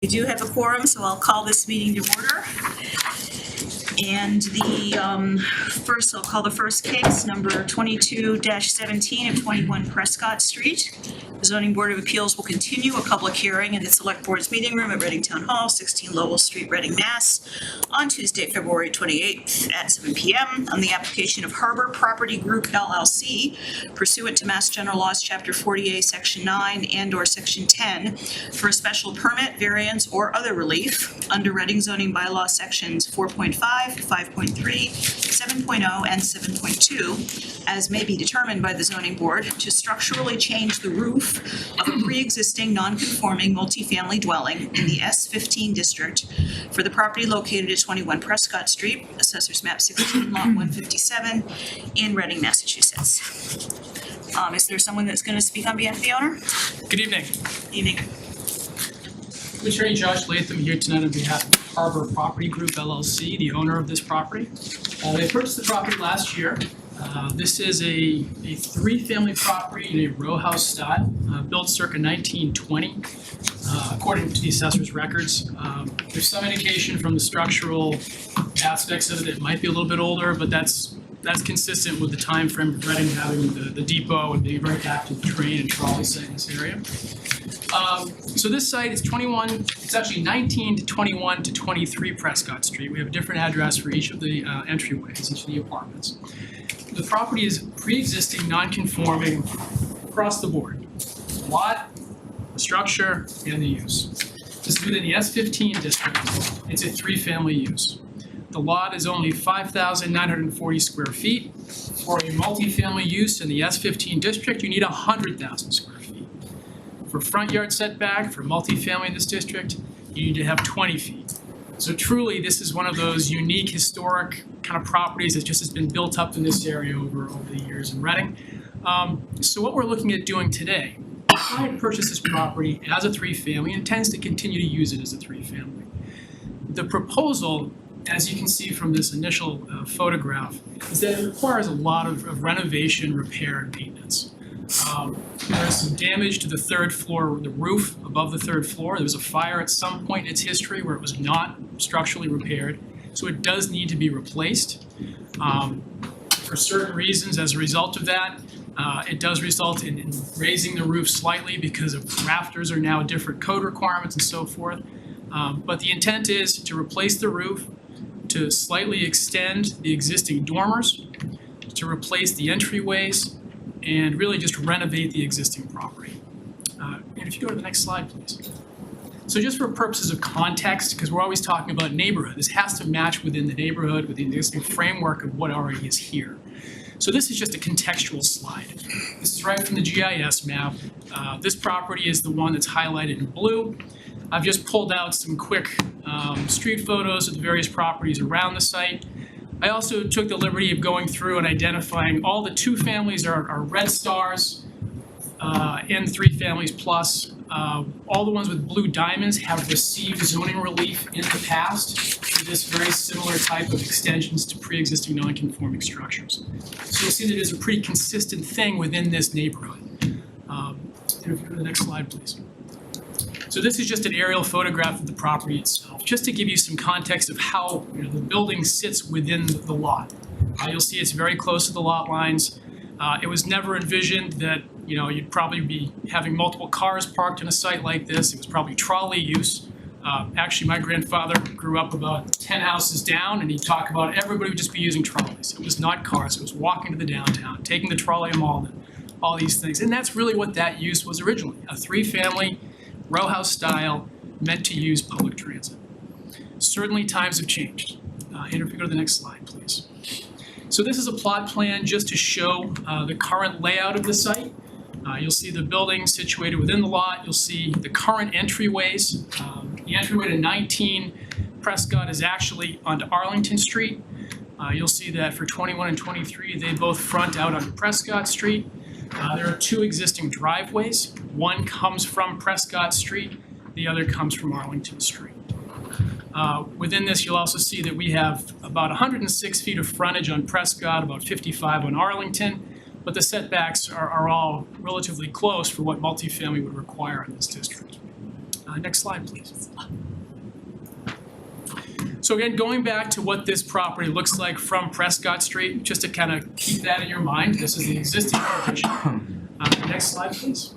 We do have a quorum, so I'll call this meeting to order. And I'll call the first case, number 22-17 of 21 Prescott Street. The Zoning Board of Appeals will continue a public hearing in the Select Board's meeting room at Reading Town Hall, 16 Lowell Street, Reading, Mass. on Tuesday, February 28th at 7 p.m. on the application of Harbor Property Group LLC pursuant to Mass General Laws, Chapter 48, Section 9 and/or Section 10 for a special permit, variance, or other relief under Reading zoning bylaw sections 4.5, 5.3, 7.0, and 7.2, as may be determined by the zoning board, to structurally change the roof of a pre-existing non-conforming multifamily dwelling in the S15 district for the property located at 21 Prescott Street, Assessors Map 16, Lot 157, in Reading, Massachusetts. Is there someone that's going to speak on behalf of the owner? Good evening. Evening. I'm Attorney Josh Latham here tonight on behalf of Harbor Property Group LLC, the owner of this property. They purchased the property last year. This is a three-family property in a row house style, built circa 1920, according to the assessor's records. There's some indication from the structural aspects of it that it might be a little bit older, but that's consistent with the time frame of Reading having the depot and being a very active train and trolley site in this area. So this site is it's actually 19 to 21 to 23 Prescott Street. We have a different address for each of the entryways, each of the apartments. The property is pre-existing, non-conforming across the board. The lot, the structure, and the use. This is within the S15 district. It's a three-family use. The lot is only 5,940 square feet. For a multifamily use in the S15 district, you need 100,000 square feet. For front yard setback, for multifamily in this district, you need to have 20 feet. So truly, this is one of those unique historic kind of properties that just has been built up in this area over the years in Reading. So what we're looking at doing today, the client purchased this property as a three-family and intends to continue to use it as a three-family. The proposal, as you can see from this initial photograph, is that it requires a lot of renovation, repair, and maintenance. There is some damage to the third floor, the roof above the third floor. There was a fire at some point in its history where it was not structurally repaired, so it does need to be replaced. For certain reasons, as a result of that, it does result in raising the roof slightly because of rafters are now different code requirements and so forth. But the intent is to replace the roof, to slightly extend the existing dormers, to replace the entryways, and really just renovate the existing property. And if you go to the next slide, please. So just for purposes of context, because we're always talking about neighborhood, this has to match within the neighborhood, within the existing framework of what already is here. So this is just a contextual slide. This is right from the GIS map. This property is the one that's highlighted in blue. I've just pulled out some quick street photos of the various properties around the site. I also took the liberty of going through and identifying all the two families are red stars and three families plus. All the ones with blue diamonds have received zoning relief in the past for this very similar type of extensions to pre-existing non-conforming structures. So you'll see that it's a pretty consistent thing within this neighborhood. And if you go to the next slide, please. So this is just an aerial photograph of the property itself, just to give you some context of how the building sits within the lot. You'll see it's very close to the lot lines. It was never envisioned that you'd probably be having multiple cars parked in a site like this. It was probably trolley use. Actually, my grandfather grew up about 10 houses down, and he'd talk about everybody would just be using trolleys. It was not cars. It was walking to the downtown, taking the trolley to Malden, all these things. And that's really what that use was originally, a three-family row house style meant to use public transit. Certainly times have changed. And if we go to the next slide, please. So this is a plot plan just to show the current layout of the site. You'll see the building situated within the lot. You'll see the current entryways. The entryway to 19 Prescott is actually onto Arlington Street. You'll see that for 21 and 23, they both front out onto Prescott Street. There are two existing driveways. One comes from Prescott Street, the other comes from Arlington Street. Within this, you'll also see that we have about 106 feet of frontage on Prescott, about 55 on Arlington, but the setbacks are all relatively close for what multifamily would require in this district. Next slide, please. So again, going back to what this property looks like from Prescott Street, just to kind of keep that in your mind, this is the existing location. Next slide, please.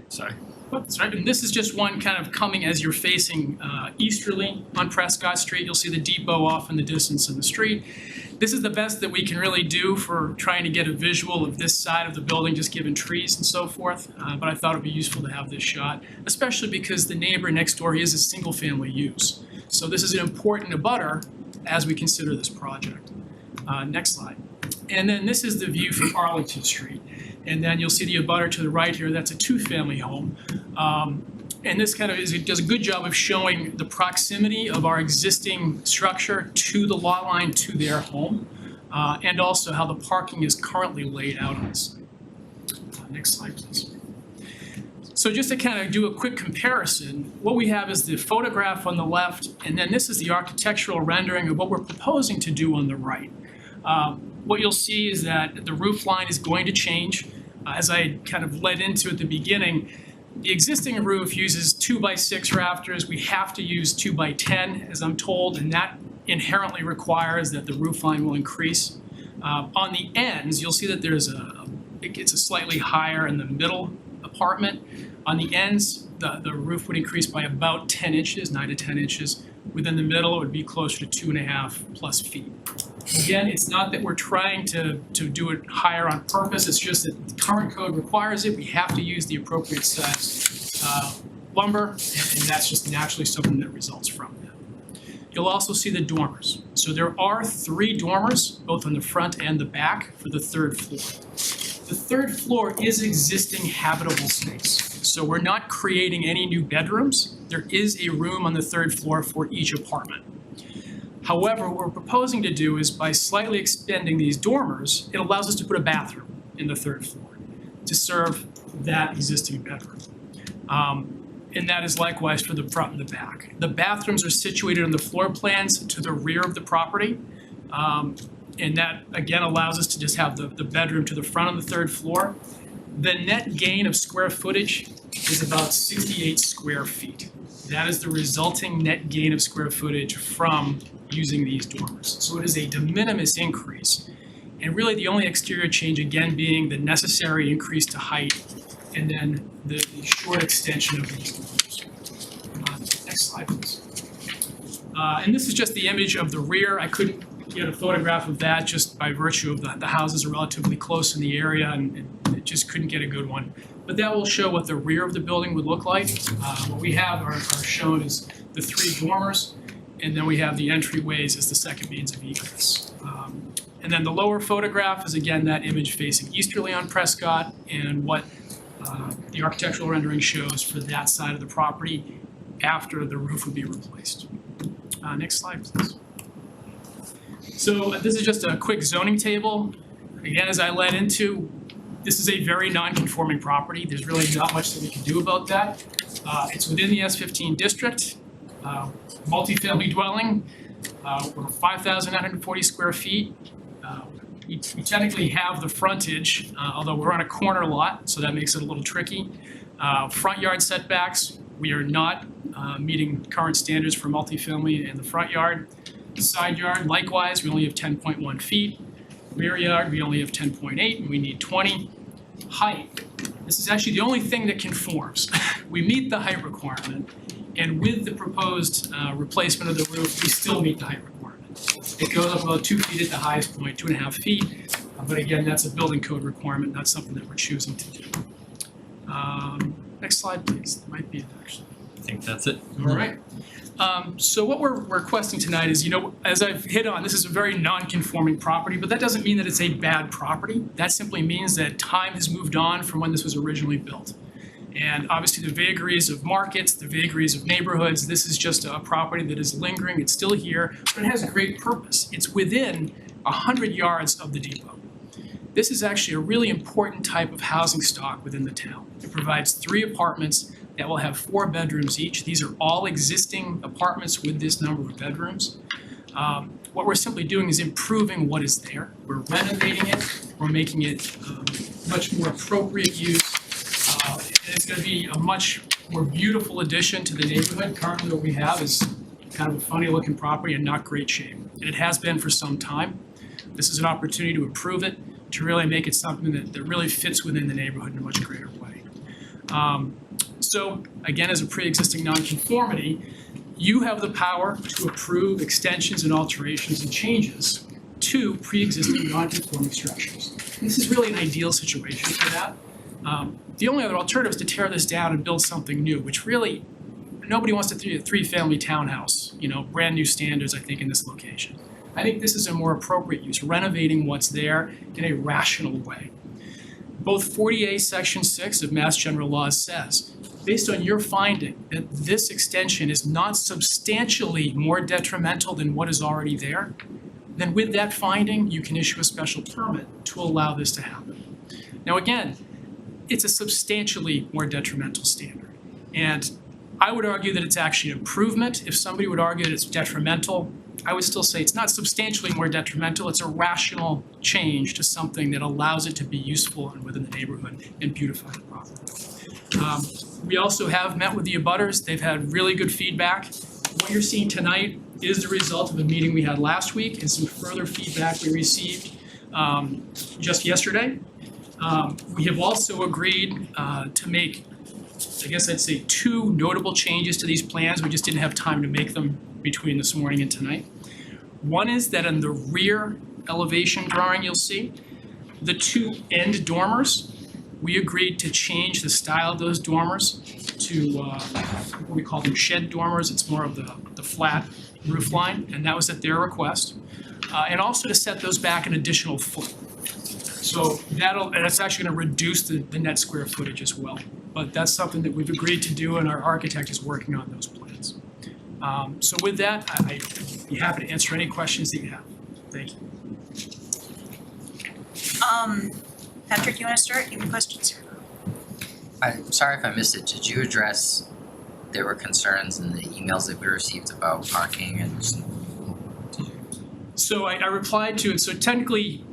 Sorry. That's right. And this is just one kind of coming as you're facing easterly on Prescott Street. You'll see the depot off in the distance in the street. This is the best that we can really do for trying to get a visual of this side of the building, just given trees and so forth. But I thought it would be useful to have this shot, especially because the neighbor next door, he is a single-family use. So this is an important abutter as we consider this project. Next slide. And then this is the view from Arlington Street. And then you'll see the abutter to the right here, that's a two-family home. And this kind of does a good job of showing the proximity of our existing structure to the lot line to their home, and also how the parking is currently laid out on this. Next slide, please. So just to kind of do a quick comparison, what we have is the photograph on the left, and then this is the architectural rendering of what we're proposing to do on the right. What you'll see is that the roof line is going to change. As I kind of led into at the beginning, the existing roof uses 2x6 rafters. We have to use 2x10, as I'm told, and that inherently requires that the roof line will increase. On the ends, you'll see that it gets a slightly higher in the middle apartment. On the ends, the roof would increase by about 10 inches, 9 to 10 inches. Within the middle, it would be closer to 2.5+ feet. Again, it's not that we're trying to do it higher on purpose, it's just that the current code requires it. We have to use the appropriate size lumber, and that's just naturally something that results from that. You'll also see the dormers. So there are 3 dormers, both on the front and the back, for the 3rd floor. The 3rd floor is existing habitable space. So we're not creating any new bedrooms. There is a room on the 3rd floor for each apartment. However, what we're proposing to do is by slightly expanding these dormers, it allows us to put a bathroom in the 3rd floor to serve that existing bedroom. And that is likewise for the front and the back. The bathrooms are situated on the floor plans to the rear of the property. And that, again, allows us to just have the bedroom to the front of the 3rd floor. The net gain of square footage is about 68 square feet. That is the resulting net gain of square footage from using these dormers. So it is a de minimis increase. And really the only exterior change, again, being the necessary increase to height and then the short extension of these dormers. Next slide, please. And this is just the image of the rear. I couldn't get a photograph of that just by virtue of the houses are relatively close in the area and it just couldn't get a good one. But that will show what the rear of the building would look like. What we have are shown is the 3 dormers, and then we have the entryways as the second means of egress. And then the lower photograph is again that image facing easterly on Prescott and what the architectural rendering shows for that side of the property after the roof would be replaced. Next slide, please. So this is just a quick zoning table. Again, as I led into, this is a very non-conforming property. There's really not much that we can do about that. It's within the S15 district, multifamily dwelling, 5,940 square feet. We technically have the frontage, although we're on a corner lot, so that makes it a little tricky. Front yard setbacks, we are not meeting current standards for multifamily in the front yard. Side yard, likewise, we only have 10.1 feet. Rear yard, we only have 10.8, and we need 20. Height, this is actually the only thing that conforms. We meet the height requirement, and with the proposed replacement of the roof, we still meet the height requirement. It goes up about 2 feet at the highest point, 2.5 feet, but again, that's a building code requirement, not something that we're choosing to do. Next slide, please. That might be it, actually. I think that's it. All right. So what we're requesting tonight is, as I've hit on, this is a very non-conforming property, but that doesn't mean that it's a bad property. That simply means that time has moved on from when this was originally built. And obviously the vagaries of markets, the vagaries of neighborhoods, this is just a property that is lingering. It's still here, but it has a great purpose. It's within 100 yards of the depot. This is actually a really important type of housing stock within the town. It provides 3 apartments that will have 4 bedrooms each. These are all existing apartments with this number of bedrooms. What we're simply doing is improving what is there. We're renovating it. We're making it much more appropriate use. And it's going gonna be a much more beautiful addition to the neighborhood. Currently, what we have is kind of a funny looking property in not great shape, and it has been for some time. This is an opportunity to improve it, to really make it something that really fits within the neighborhood in a much greater way. So again, as a pre-existing nonconformity, you have the power to approve extensions and alterations and changes to pre-existing non-conforming structures. This is really an ideal situation for that. The only other alternative is to tear this down and build something new, which really, nobody wants to do a three-family townhouse, brand new standards, I think, in this location. I think this is a more appropriate use, renovating what's there in a rational way. Both 40A Section 6 of Mass General Laws says, based on your finding that this extension is not substantially more detrimental than what is already there, then with that finding, you can issue a special permit to allow this to happen. Now again, it's a substantially more detrimental standard. And I would argue that it's actually an improvement. If somebody would argue that it's detrimental, I would still say it's not substantially more detrimental, it's a rational change to something that allows it to be useful and within the neighborhood and beautify the property. We also have met with the abutters, they've had really good feedback. What you're seeing tonight is the result of a meeting we had last week and some further feedback we received just yesterday. We have also agreed to make, I guess I'd say, 2 notable changes to these plans. We just didn't have time to make them between this morning and tonight. One is that in the rear elevation drawing you'll see, the 2 end dormers, we agreed to change the style of those dormers to what we call them shed dormers. It's more of the flat roof line, and that was at their request. And also to set those back an additional foot. So that's actually gonna reduce the net square footage as well. But that's something that we've agreed to do, and our architect is working on those plans. So with that, I'd be happy to answer any questions that you have. Thank you. Patrick, you wanna start? You have questions? I'm sorry if I missed it. Did you address there were concerns in the emails that we received about parking and So I replied to it. So technically,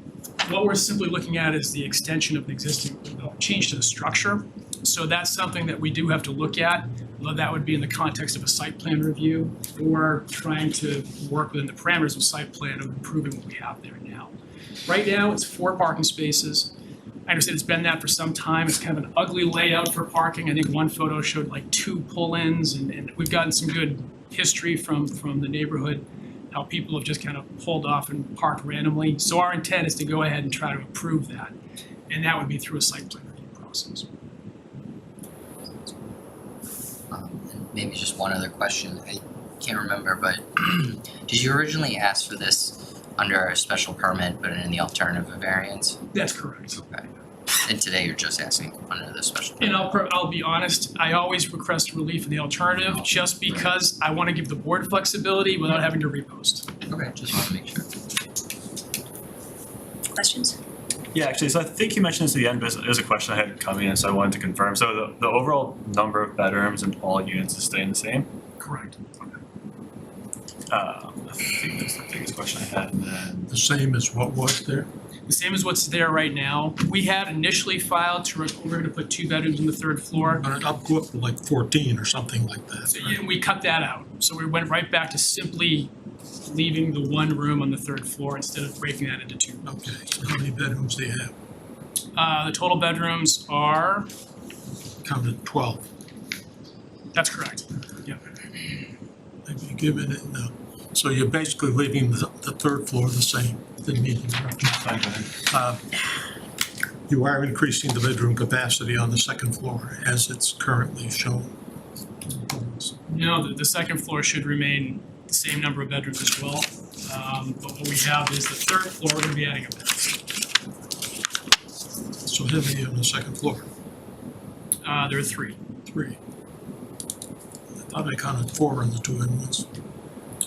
what we're simply looking at is the extension of the existing, change to the structure. So that's something that we do have to look at. Well, that would be in the context of a site plan review or trying to work within the parameters of site plan of improving what we have there now. Right now, it's 4 parking spaces. I understand it's been that for some time. It's kind of an ugly layout for parking. I think one photo showed like 2 pull-ins, and we've gotten some good history from the neighborhood, how people have just kind of pulled off and parked randomly. So our intent is to go ahead and try to improve that, and that would be through a site plan review process. and maybe just one other question. I can't remember, but did you originally ask for this under a special permit, but in the alternative of variance? That's correct. Okay. And today you're just asking under the special permit? And I'll be honest, I always request relief in the alternative just because I want to give the board flexibility without having to repost. Okay, just want to make sure. Questions? Yeah, actually, so I think you mentioned this at the end, but it was a question I had coming in, so I wanted to confirm. So the overall number of bedrooms in all units is staying the same? Correct. I think that's the biggest question I had, and then. The same as what was there? The same as what's there right now. We had initially filed to, we're going to put 2 bedrooms on the 3rd floor. But I'll go up to like 14 or something like that. So yeah, we cut that out. So we went right back to simply leaving the 1 room on the 3rd floor instead of breaking that into 2. Okay, so how many bedrooms do you have? The total bedrooms are, Counted 12. that's correct. Yeah. Have you given it, so you're basically leaving the 3rd floor the same, didn't mean to interrupt you. You are increasing the bedroom capacity on the 2nd floor as it's currently shown. No, the 2nd floor should remain the same number of bedrooms as well. But what we have is the 3rd floor, we're going to be adding a bed. So how many on the 2nd floor? There are 3. 3. I thought I counted 4 on the 2 end ones.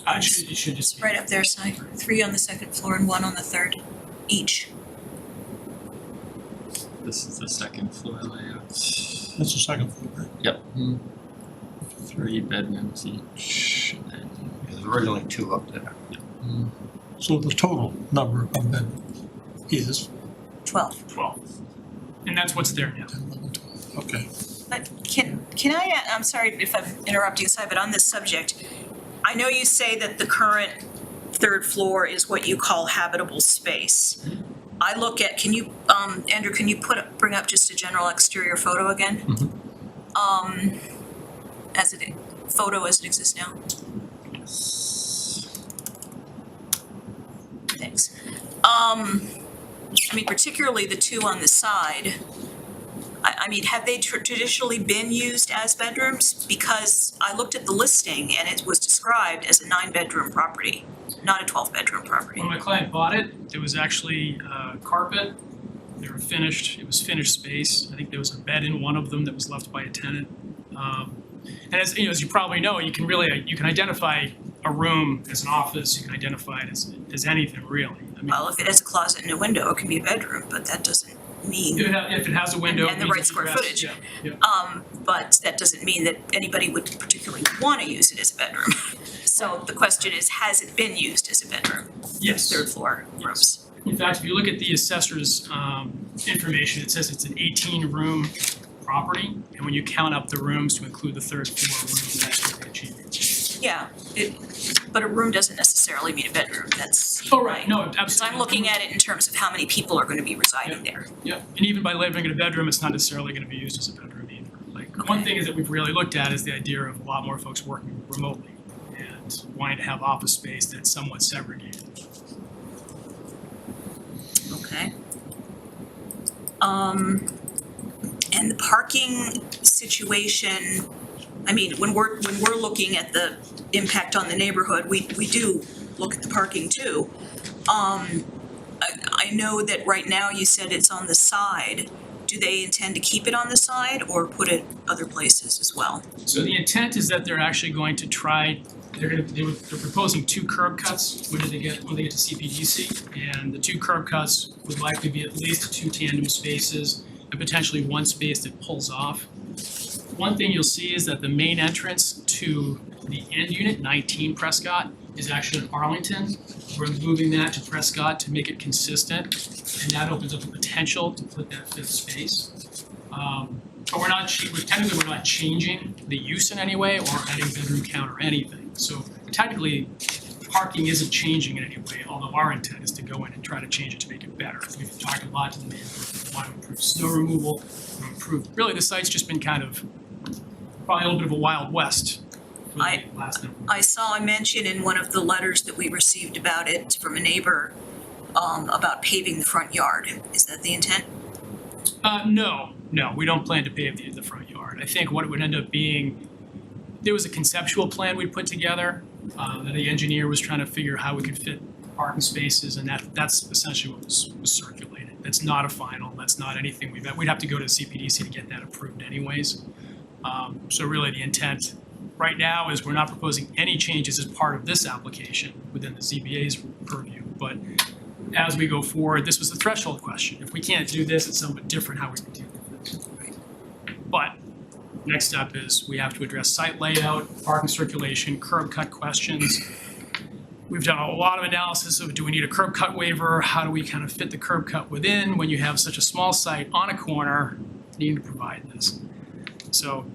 It should just be. Right up there, Si. 3 on the 2nd floor and 1 on the 3rd, each. This is the 2nd floor layout. That's the 2nd floor, right? Yep. 3 bedrooms each. And There's originally 2 up there. So the total number of bedrooms is 12. 12. And that's what's there now. 10, 11, 12. Okay. But can I, I'm sorry if I'm interrupting, Si, but on this subject, I know you say that the current third floor is what you call habitable space. I look at, can you, Andrew, can you bring up just a general exterior photo again? Photo as it exists now? Thanks. I mean, particularly the two on the side, I mean, have they traditionally been used as bedrooms? Because I looked at the listing and it was described as a 9-bedroom property, not a 12-bedroom property. When my client bought it, there was actually carpet. They were finished. It was finished space. I think there was a bed in one of them that was left by a tenant. And as you probably know, you can identify a room as an office. You can identify it as anything really. I mean, Well, if it has a closet and a window, it can be a bedroom, but that doesn't mean, if it has a window, And the it right needs square egress. footage. Yeah. but that doesn't mean that anybody would particularly want to use it as a bedroom. So the question is, has it been used as a bedroom? Yes. Third floor rooms? In fact, if you look at the assessor's information, it says it's an 18-room property, and when you count up the rooms to include the third floor rooms, that's what they achieve. Yeah, but a room doesn't necessarily mean a bedroom, that's. Oh, right, no, absolutely. Because I'm looking at it in terms of how many people are going to be residing there. Yeah, and even by living in a bedroom, it's not necessarily gonna be used as a bedroom either. Like, one thing is that we've really looked at is the idea of a lot more folks working remotely and wanting to have office space that's somewhat segregated. Okay. And the parking situation, I mean, when we're looking at the impact on the neighborhood, we do look at the parking too. I know that right now you said it's on the side. Do they intend to keep it on the side or put it other places as well? So the intent is that they're actually going to try, they're proposing 2 curb cuts when they get to CPDC. And the 2 curb cuts would likely be at least 2 tandem spaces and potentially 1 space that pulls off. One thing you'll see is that the main entrance to the end unit, 19 Prescott, is actually in Arlington. We're moving that to Prescott to make it consistent, and that opens up the potential to put that 5th space. But we're not changing the use in any way or adding bedroom count or anything. So technically, parking isn't changing in any way, although our intent is to go in and try to change it to make it better. We've talked a lot to the neighborhood, we want to improve snow removal, really the site's just been kind of probably a little bit of a Wild West for the last number. I saw a mention in one of the letters that we received about it from a neighbor, about paving the front yard. Is that the intent? No, we don't plan to pave the front yard. I think what it would end up being, there was a conceptual plan we'd put together, that the engineer was trying to figure how we could fit parking spaces, and that's essentially what was circulated. That's not a final, that's not anything we'd have to go to CPDC to get that approved anyways. So really the intent right now is we're not proposing any changes as part of this application within the ZBA's purview, but as we go forward, this was the threshold question. If we can't do this, it's somewhat different how we can deal with it. But next step is we have to address site layout, parking circulation, curb cut questions. We've done a lot of analysis of, do we need a curb cut waiver? How do we kind of fit the curb cut within when you have such a small site on a corner needing to provide this? So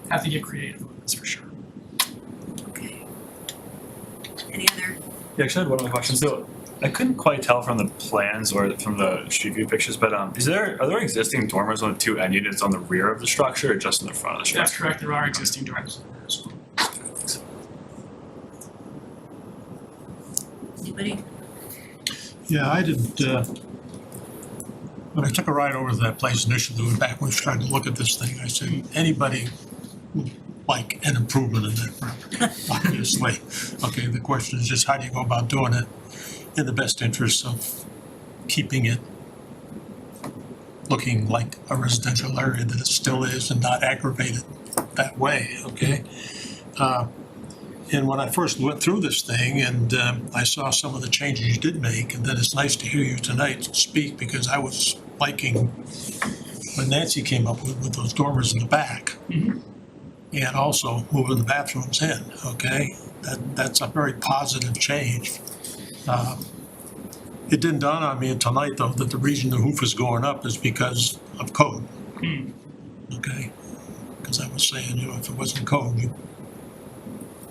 have to get creative with this for sure. Okay. Any other? Yeah, actually I had one other question. So I couldn't quite tell from the plans or from the street view pictures, but are there existing dormers on the 2 end units on the rear of the structure or just in the front of the structure? That's correct, there are existing dormers. Anybody? Yeah, I didn't, when I took a ride over to that place initially, back when we started to look at this thing, I said, anybody would like an improvement in that property, obviously. Okay, the question is just how do you go about doing it in the best interest of keeping it looking like a residential area that it still is and not aggravated that way, okay? And when I first went through this thing and I saw some of the changes you did make, and then it's nice to hear you tonight speak because I was liking what Nancy came up with those dormers in the back. Mhm. And also moving the bathrooms in, okay? That's a very positive change. It didn't dawn on me until tonight though that the reason the roof is going up is because of code. Hmm. Okay, as I was saying, if it wasn't code, you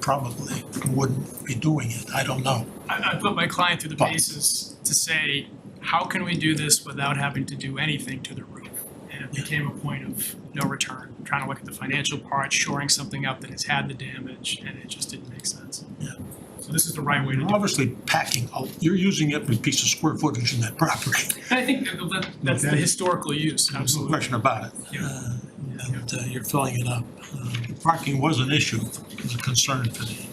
probably wouldn't be doing it. I don't know. I put my client through the But- paces to say, how can we do this without having to do anything to the roof? And it became a point of no return, trying to look at the financial part, shoring something up that has had the damage, and it just didn't make sense. Yeah. So this is the right way to do You're it. obviously packing, you're using every piece of square footage in that property. And I think that's the Okay. historical use, There's no absolutely. question about it. Yeah. And you're filling it up. Parking was an issue, was a concern for me.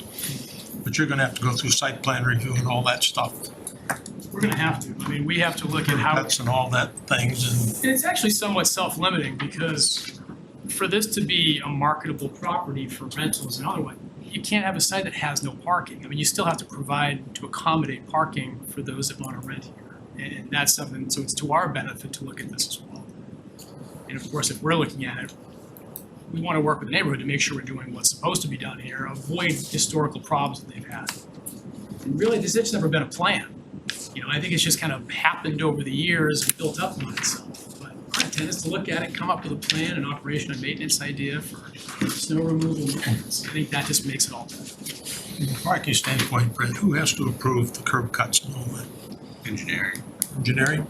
But you're gonna have to go through site plan review and all that stuff. We're gonna have to, I mean, we have to look at how. Cuts and all that things and And it's actually somewhat self-limiting because for this to be a marketable property for rentals and otherwise, you can't have a site that has no parking. I mean, you still have to provide to accommodate parking for those that wanna rent here. And that's something, so it's to our benefit to look at this as well. And of course, if we're looking at it, we wanna work with the neighborhood to make sure we're doing what's supposed to be done here, avoid historical problems that they've had. And really, this has never been a plan. You know, I think it's just kind of happened over the years and built up on itself. But our intent is to look at it, come up with a plan, an operation and maintenance idea for snow removal. Maintenance. I think that just makes it all better. from a parking standpoint, Brent, who has to approve the curb cuts and all that? Engineering. Engineering?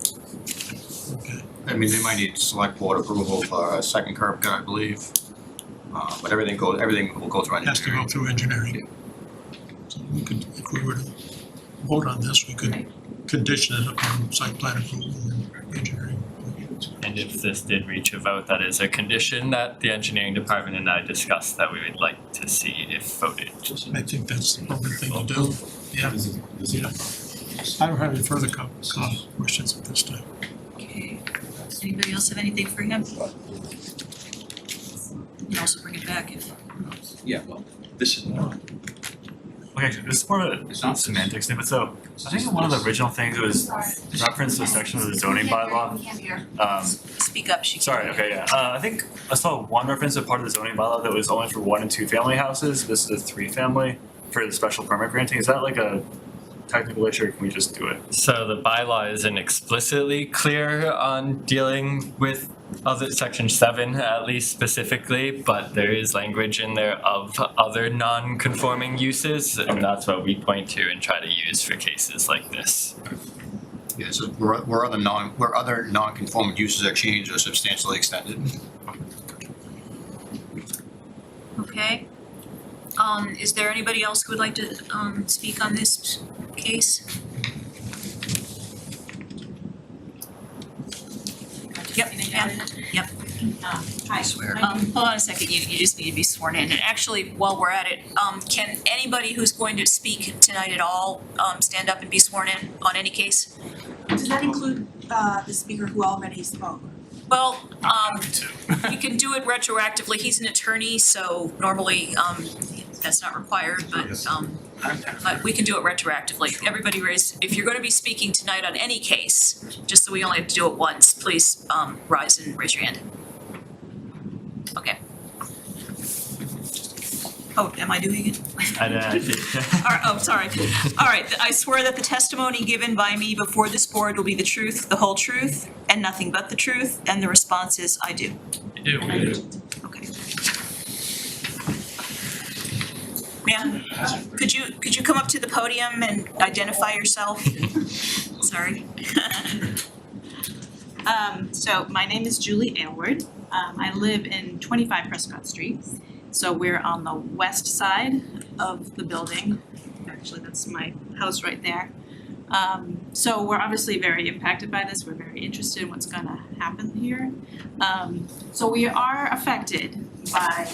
Okay. I mean, they might need select board approval for a second curb cut, I believe. But everything will go through Has to go engineering. through engineering. So we could, if we were to vote on this, we could condition it upon site plan approval and engineering. And if this did reach a vote, that is a condition that the engineering department and I discussed that we would like to see if voted. I think that's the appropriate thing to do. Yeah. Yeah. I don't have any further questions at this time. Okay. Anybody else have anything for him? You can also bring it back if. Yeah, well, this is, Okay, this is more of a It's not- semantics thing, but so I think one of the original things was reference to a section of the zoning bylaw. Speak up, she. Sorry, okay, yeah. I think I saw one reference to part of the zoning bylaw that was only for 1 and 2 family houses. This is a 3-family for the special permit granting. Is that like a technical issue or can we just do it? So the bylaw isn't explicitly clear on dealing with other, section 7 at least specifically, but there is language in there of other non-conforming uses, and that's what we point to and try to use for cases like this. Yeah, so where other non-conforming uses are changed or substantially extended. Okay. Is there anybody else who would like to, speak on this case? Yep, Ann, yep. Hi. Hold on a second, you just need to be sworn in. And actually, while we're at it, can anybody who's going to speak tonight at all, stand up and be sworn in on any case? Does that include the speaker who already spoke? Well, you can do it retroactively. He's an attorney, so normally, that's not required, but we can do it retroactively. Everybody raise, if you're gonna be speaking tonight on any case, just so we only have to do it once, please, rise and raise your hand. Okay. Oh, am I doing it? And then I think All right, oh, sorry. All right, I swear that the testimony given by me before this board will be the truth, the whole truth, and nothing but the truth, and the response is, I do. You do. Okay. Ma'am, could you come up to the podium and identify yourself? Sorry. So my name is Julie Aylward. I live in 25 Prescott Street. So we're on the west side of the building. Actually, that's my house right there. So we're obviously very impacted by this. We're very interested in what's gonna happen here. So we are affected by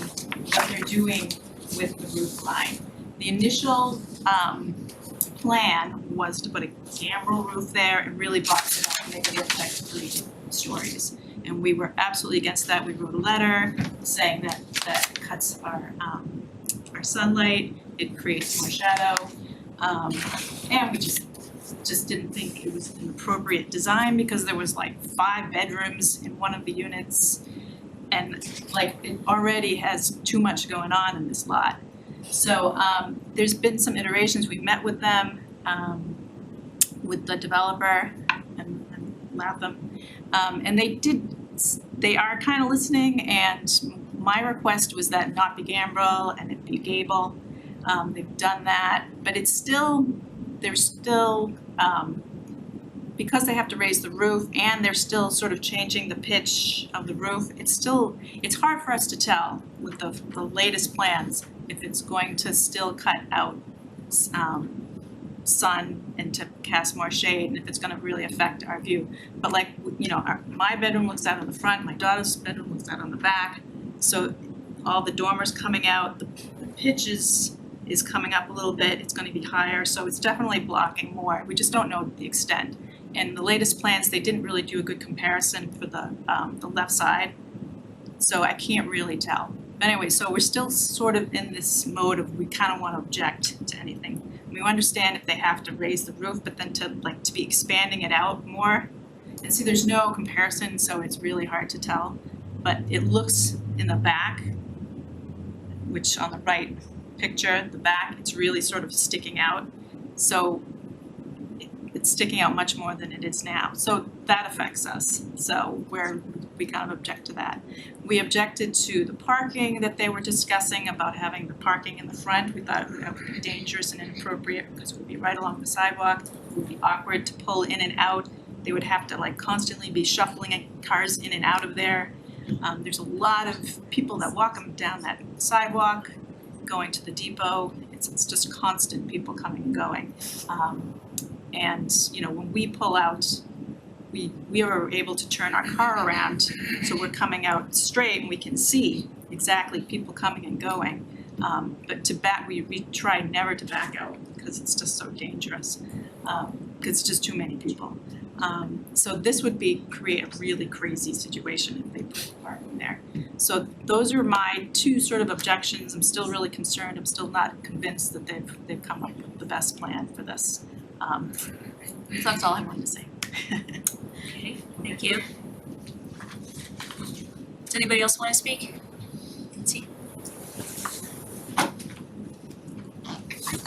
what they're doing with the roof line. The initial plan was to put a gambrel roof there and really box it up and make it look like 3 stories. And we were absolutely against that. We wrote a letter saying that that cuts our sunlight, it creates more shadow. And we just didn't think it was an appropriate design because there was like 5 bedrooms in one of the units. And like it already has too much going on in this lot. So there's been some iterations. We met with them, with the developer and Latham. And they are kind of listening, and my request was that not be gambrel and it be gable. They've done that, but it's still, there's still, because they have to raise the roof and they're still sort of changing the pitch of the roof, it's hard for us to tell with the latest plans if it's going to still cut out sun and to cast more shade, and if it's gonna really affect our view. But like, you know, my bedroom looks out on the front, my daughter's bedroom looks out on the back, so all the dormers coming out, the pitch is coming up a little bit, it's gonna be higher, so it's definitely blocking more. We just don't know the extent. And the latest plans, they didn't really do a good comparison for the left side, so I can't really tell. But anyway, so we're still sort of in this mode of we kind of want to object to anything. We understand if they have to raise the roof, but then to be expanding it out more. And see, there's no comparison, so it's really hard to tell. But it looks in the back, which on the right picture, the back, it's really sort of sticking out. So it's sticking out much more than it is now. So that affects us. So we kind of object to that. We objected to the parking that they were discussing about having the parking in the front. We thought that would be dangerous and inappropriate because it would be right along the sidewalk. It would be awkward to pull in and out. They would have to like constantly be shuffling cars in and out of there. There's a lot of people that walk them down that sidewalk, going to the depot. It's just constant people coming and going. And you know, when we pull out, we are able to turn our car around, so we're coming out straight and we can see exactly people coming and going. But to back, we try never to back out because it's just so dangerous, because it's just too many people. So this would create a really crazy situation if they put parking there. So those are my two sort of objections. I'm still really concerned. I'm still not convinced that they've come up with the best plan for this. So that's all I wanted to say. Okay, thank you. Does anybody else want to speak? Let's see.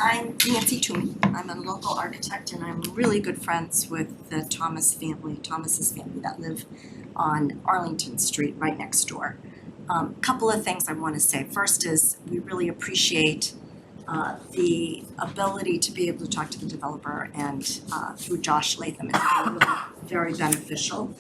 I'm Nancy Toomey. I'm a local architect and I'm really good friends with the Thomas's family that live on Arlington Street right next door. Couple of things I want to say. First is we really appreciate the ability to be able to talk to the developer and through Josh Latham. It's been really very beneficial.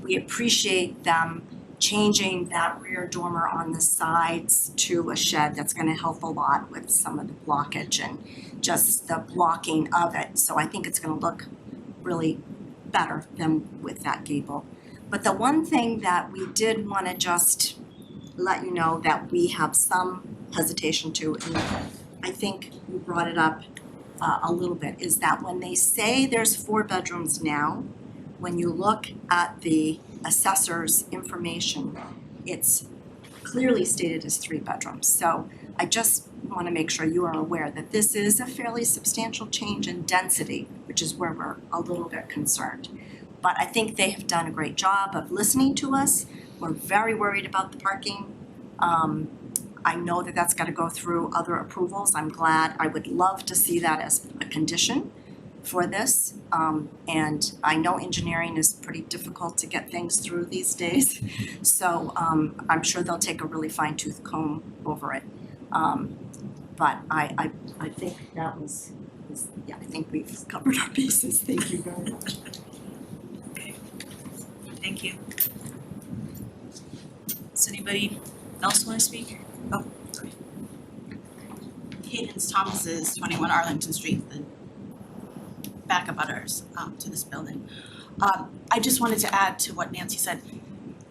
We appreciate them changing that rear dormer on the sides to a shed. That's going to help a lot with some of the blockage and just the blocking of it. So I think it's going to look really better than with that gable. But the one thing that we did want to just let you know that we have some hesitation to, and I think you brought it up a little bit, is that when they say there's 4 bedrooms now, when you look at the assessor's information, it's clearly stated as 3 bedrooms. So I just want to make sure you are aware that this is a fairly substantial change in density, which is where we're a little bit concerned. But I think they have done a great job of listening to us. We're very worried about the parking. I know that that's got to go through other approvals. I'm glad. I would love to see that as a condition for this. And I know engineering is pretty difficult to get things through these days. So I'm sure they'll take a really fine-tooth comb over it. But I think that was yeah, I think we've covered our bases. Thank you very much. Okay, thank you. Does anybody else want to speak? Oh, sorry. Cadence Thomas's 21 Arlington Street, the back abutters to this building. I just wanted to add to what Nancy said.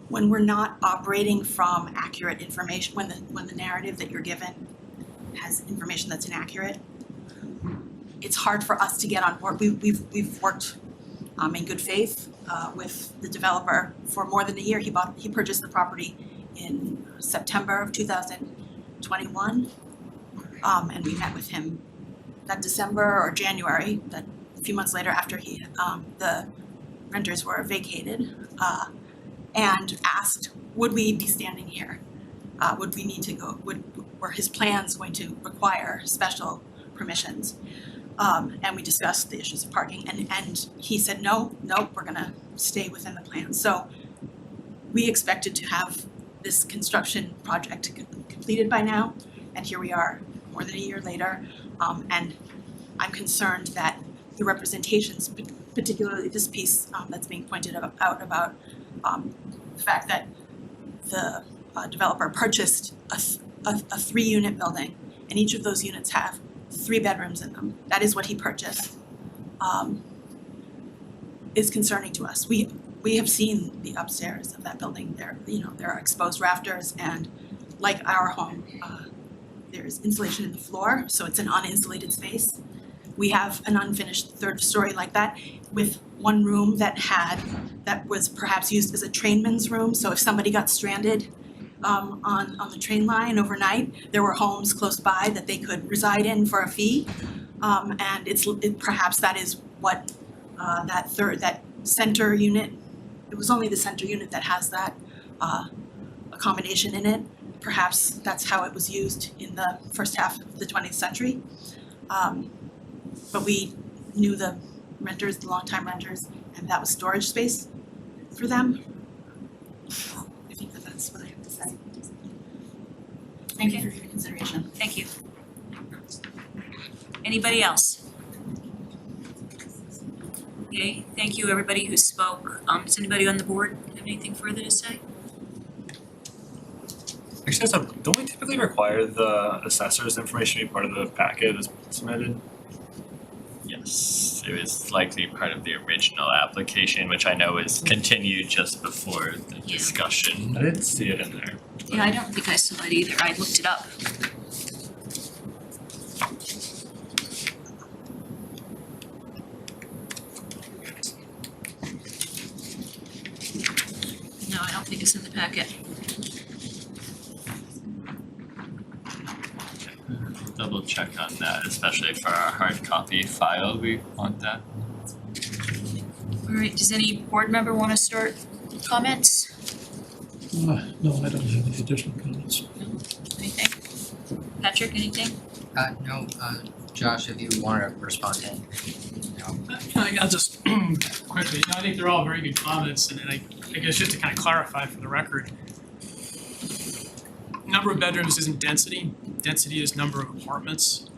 When we're not operating from accurate information, when the narrative that you're given has information that's inaccurate, it's hard for us to get on board. We've worked in good faith with the developer for more than a year. He purchased the property in September of 2021, and we met with him that December or January, that a few months later after the renters were vacated, and asked, would we be standing here? Would we need to go? Were his plans going to require special permissions? And we discussed the issues of parking, and he said, no, we're gonna stay within the plan. So we expected to have this construction project completed by now, and here we are more than a year later. And I'm concerned that the representations, particularly this piece that's being pointed out about the fact that the developer purchased a 3-unit building, and each of those units have 3 bedrooms in them. That is what he purchased. Is concerning to us. We have seen the upstairs of that building. There are exposed rafters, and like our home, there's insulation in the floor, so it's an uninsulated space. We have an unfinished 3rd story like that with one room that was perhaps used as a trainman's room, so if somebody got stranded on the train line overnight, there were homes close by that they could reside in for a fee. And perhaps that is what that center unit, it was only the center unit that has that accommodation in it. Perhaps that's how it was used in the first half of the 20th century. But we knew the renters, the longtime renters, and that was storage space for them. I think that's what I have to say. Thank you for your consideration. Thank you. Anybody else? Okay, thank you everybody who spoke. Does anybody on the board have anything further to say? Actually, so don't we typically require the assessor's information to be part of the packet that's submitted? Yes, it was likely part of the original application, which I know is continued just before the Yeah. discussion. I didn't see it in there. Yeah, I don't think I saw it either. I looked it up. No, I don't think it's in the packet. Double check on that, especially for our hard copy file, we want that. All right, does any board member want to start comments? No, I don't have any additional comments. Anything? Patrick, anything? No, Josh, if you wanna respond to anything, no. I'll just quickly, I think they're all very good comments, and I guess just to kind of clarify for the record, number of bedrooms isn't density, density is number of apartments.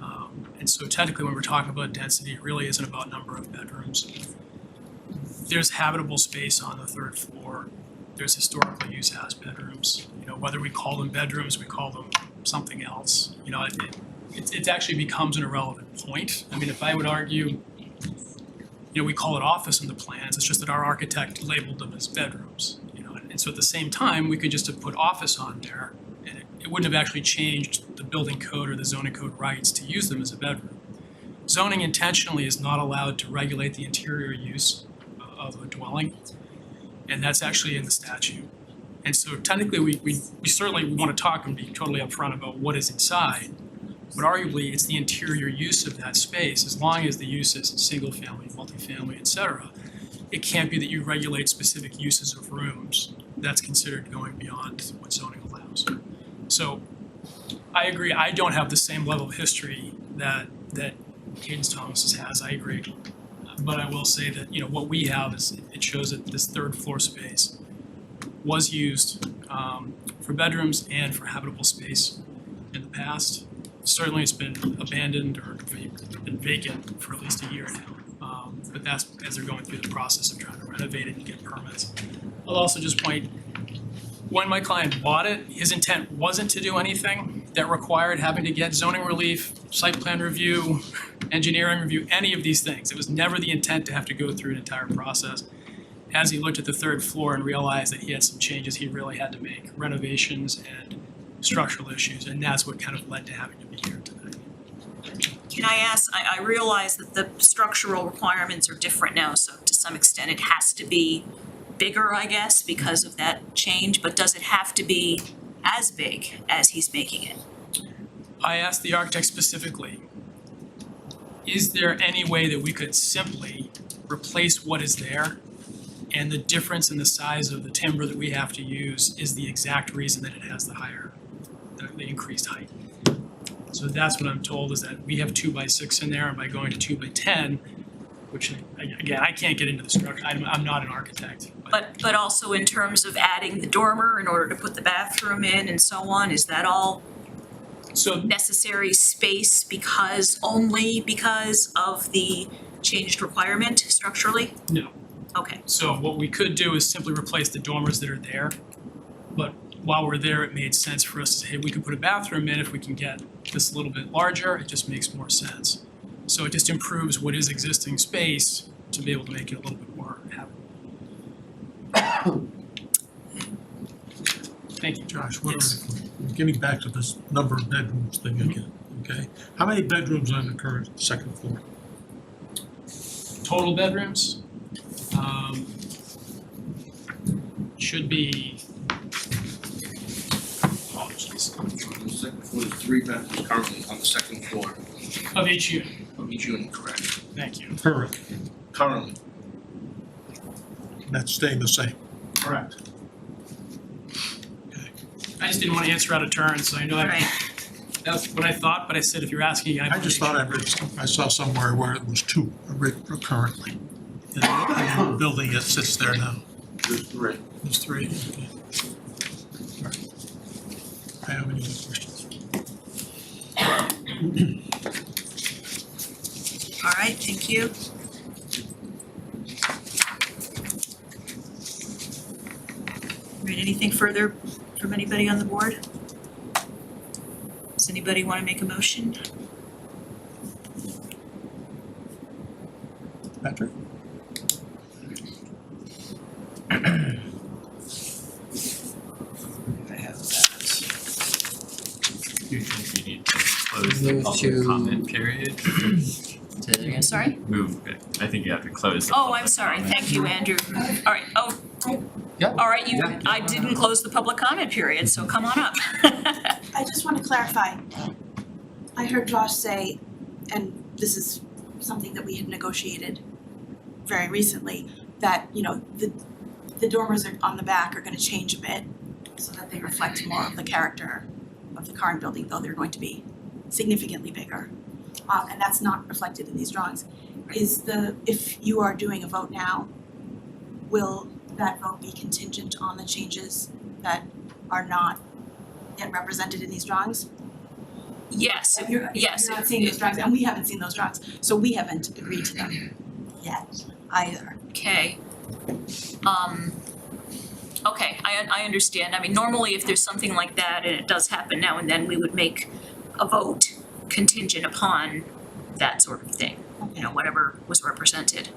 And so technically, when we're talking about density, it really isn't about number of bedrooms. There's habitable space on the 3rd floor, there's historical use as bedrooms. Whether we call them bedrooms, we call them something else, it actually becomes an irrelevant point. I mean, if I would argue, we call it office in the plans, it's just that our architect labeled them as bedrooms, and so at the same time, we could just have put office on there, and it wouldn't have actually changed the building code or the zoning code rights to use them as a bedroom. Zoning intentionally is not allowed to regulate the interior use of a dwelling, and that's actually in the statute. And so technically, we certainly want to talk and be totally upfront about what is inside, but arguably, it's the interior use of that space, as long as the use is single family, multifamily, et cetera. It can't be that you regulate specific uses of rooms. That's considered going beyond what zoning allows. So I agree, I don't have the same level of history that Cadence Thomas has, I agree. But I will say that, what we have is, it shows that this 3rd floor space was used for bedrooms and for habitable space in the past. Certainly it's been abandoned or been vacant for at least a year now. But that's as they're going through the process of trying to renovate it and get permits. I'll also just point, when my client bought it, his intent wasn't to do anything that required having to get zoning relief, site plan review, engineering review, any of these things. It was never the intent to have to go through an entire process. As he looked at the 3rd floor and realized that he had some changes he really had to make, renovations and structural issues, and that's what kind of led to having to be here tonight. Can I ask, I realize that the structural requirements are different now, so to some extent it has to be bigger, I guess, because of that change, but does it have to be as big as he's making it? I asked the architect specifically, is there any way that we could simply replace what is there, and the difference in the size of the timber that we have to use is the exact reason that it has the increased height? So that's what I'm told, is that we have 2x6 in there, and by going to 2x10, which again, I can't get into the structure, I'm not an architect. But also in terms of adding the dormer in order to put the bathroom in and so on, is that all So necessary space only because of the changed requirement structurally? No. Okay, So what we could do is simply replace the dormers that are there. But while we're there, it made sense for us to say, hey, we can put a bathroom in if we can get this a little bit larger, it just makes more sense. So it just improves what is existing space to be able to make it a little bit more habitable. Thank you. Josh, what Yes. getting back to this number of bedrooms thing again, okay? How many bedrooms on the current second floor? Total bedrooms, should be, oh jeez, On the second floor, there's 3 bedrooms currently on the second floor of each unit, of each unit, correct? thank you. Current, Currently. that's staying the same. Correct. I just didn't want to answer out of turn, so I know right. that's what I thought, but I said if you're asking, I just thought I saw somewhere where it was 2 currently. And the building that sits there now, There's 3. there's 3. Okay. All right. I have any other questions? All right, thank you. Right, anything further from anybody on the board? Does anybody want to make a motion? Patrick? I have that. You think we need to close Move the public to- comment period? Say that again? Sorry? Move it. I think you have to close the Oh, public I'm sorry, comment. thank you, Andrew. All right, oh. Yeah. All right, Yeah. I didn't close the public comment period, so come on up. I just want to clarify. I heard Josh say, and this is something that we had negotiated very recently, that, you know, the dormers are on the back are gonna change a bit so that they reflect more of the character of the current building, though they're going to be significantly bigger. And that's not reflected in these drawings. If you are doing a vote now, will that vote be contingent on the changes that are not yet represented in these drawings? Yes, You're yes. not seeing those drawings, and we haven't seen those drawings, so we haven't agreed to them yet either. Okay. Okay, I understand. I mean, normally if there's something like that and it does happen now and then, we would make a vote contingent upon that sort of thing. You know, whatever was represented.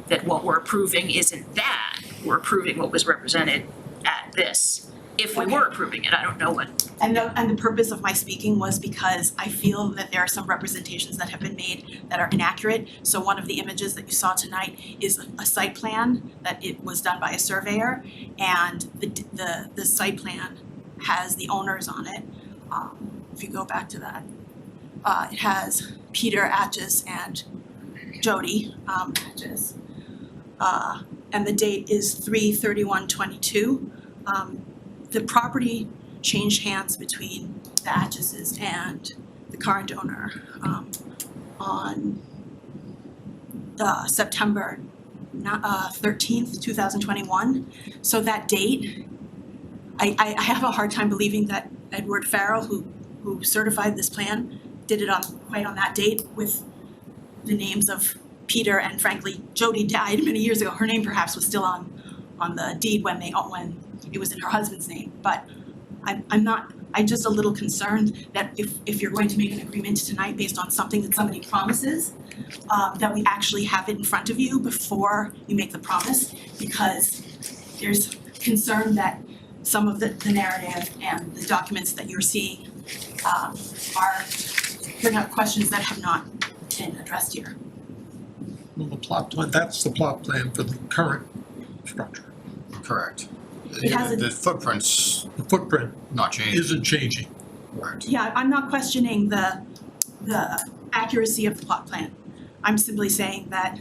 That what we're approving isn't that, we're approving what was represented at this. If we were approving it, I don't know what. And the purpose of my speaking was because I feel that there are some representations that have been made that are inaccurate. So one of the images that you saw tonight is a site plan that it was done by a surveyor, and the site plan has the owners on it. If you go back to that, it has Peter Atchis and Jody Atchis. And the date is 3/31/22. The property changed hands between the Atchises and the current owner on September 13th, 2021. So that date, I have a hard time believing that Edward Farrell, who certified this plan, did it on that date with the names of Peter, and frankly, Jody died many years ago. Her name perhaps was still on the deed when it was in her husband's name. But I'm just a little concerned that if you're going to make an agreement tonight based on something that somebody promises, that we actually have it in front of you before you make the promise, because there's concern that some of the narrative and the documents that you're seeing bring up questions that have not been addressed here. Well, the plot plan, that's the plot plan for the current structure. Correct. It has a- The footprint's The footprint not changed. isn't changing. Correct. Yeah, I'm not questioning the accuracy of the plot plan. I'm simply saying that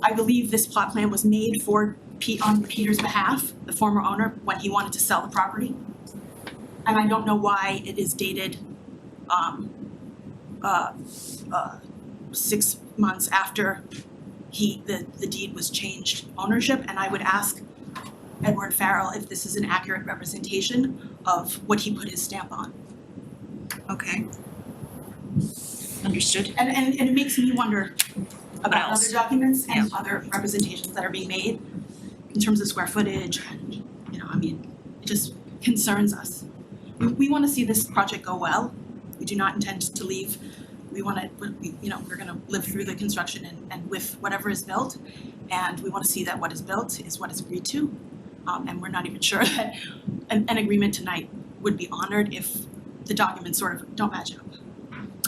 I believe this plot plan was made on Peter's behalf, the former owner, when he wanted to sell the property. And I don't know why it is dated 6 months after the deed was changed ownership, and I would ask Edward Farrell if this is an accurate representation of what he put his stamp on. Okay. Understood. And it makes me wonder about else? other documents and other representations that are being made in terms of square footage and, it just concerns us. We wanna see this project go well. We do not intend to leave. We're gonna live through the construction and with whatever is built. And we wanna see that what is built is what is agreed to. And we're not even sure that an agreement tonight would be honored if the documents sort of don't match up.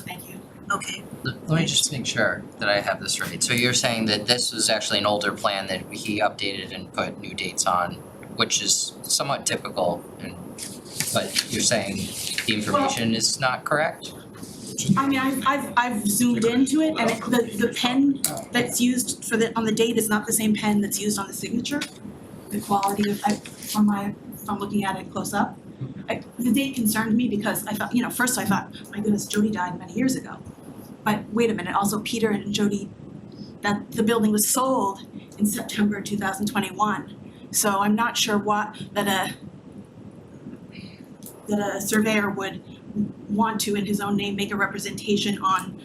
Thank you. Okay. Let me just make sure that I have this right. So you're saying that this was actually an older plan that he updated and put new dates on, which is somewhat typical, but you're saying the information is not correct? I mean, I've zoomed into it and the pen that's used on the date is not the same pen that's used on the signature. The quality of, from looking at it close up. The date concerned me because I thought, first I thought, my goodness, Jody died many years ago. But wait a minute, also Peter and Jody, that the building was sold in September 2021. So I'm not sure that a surveyor would want to, in his own name, make a representation on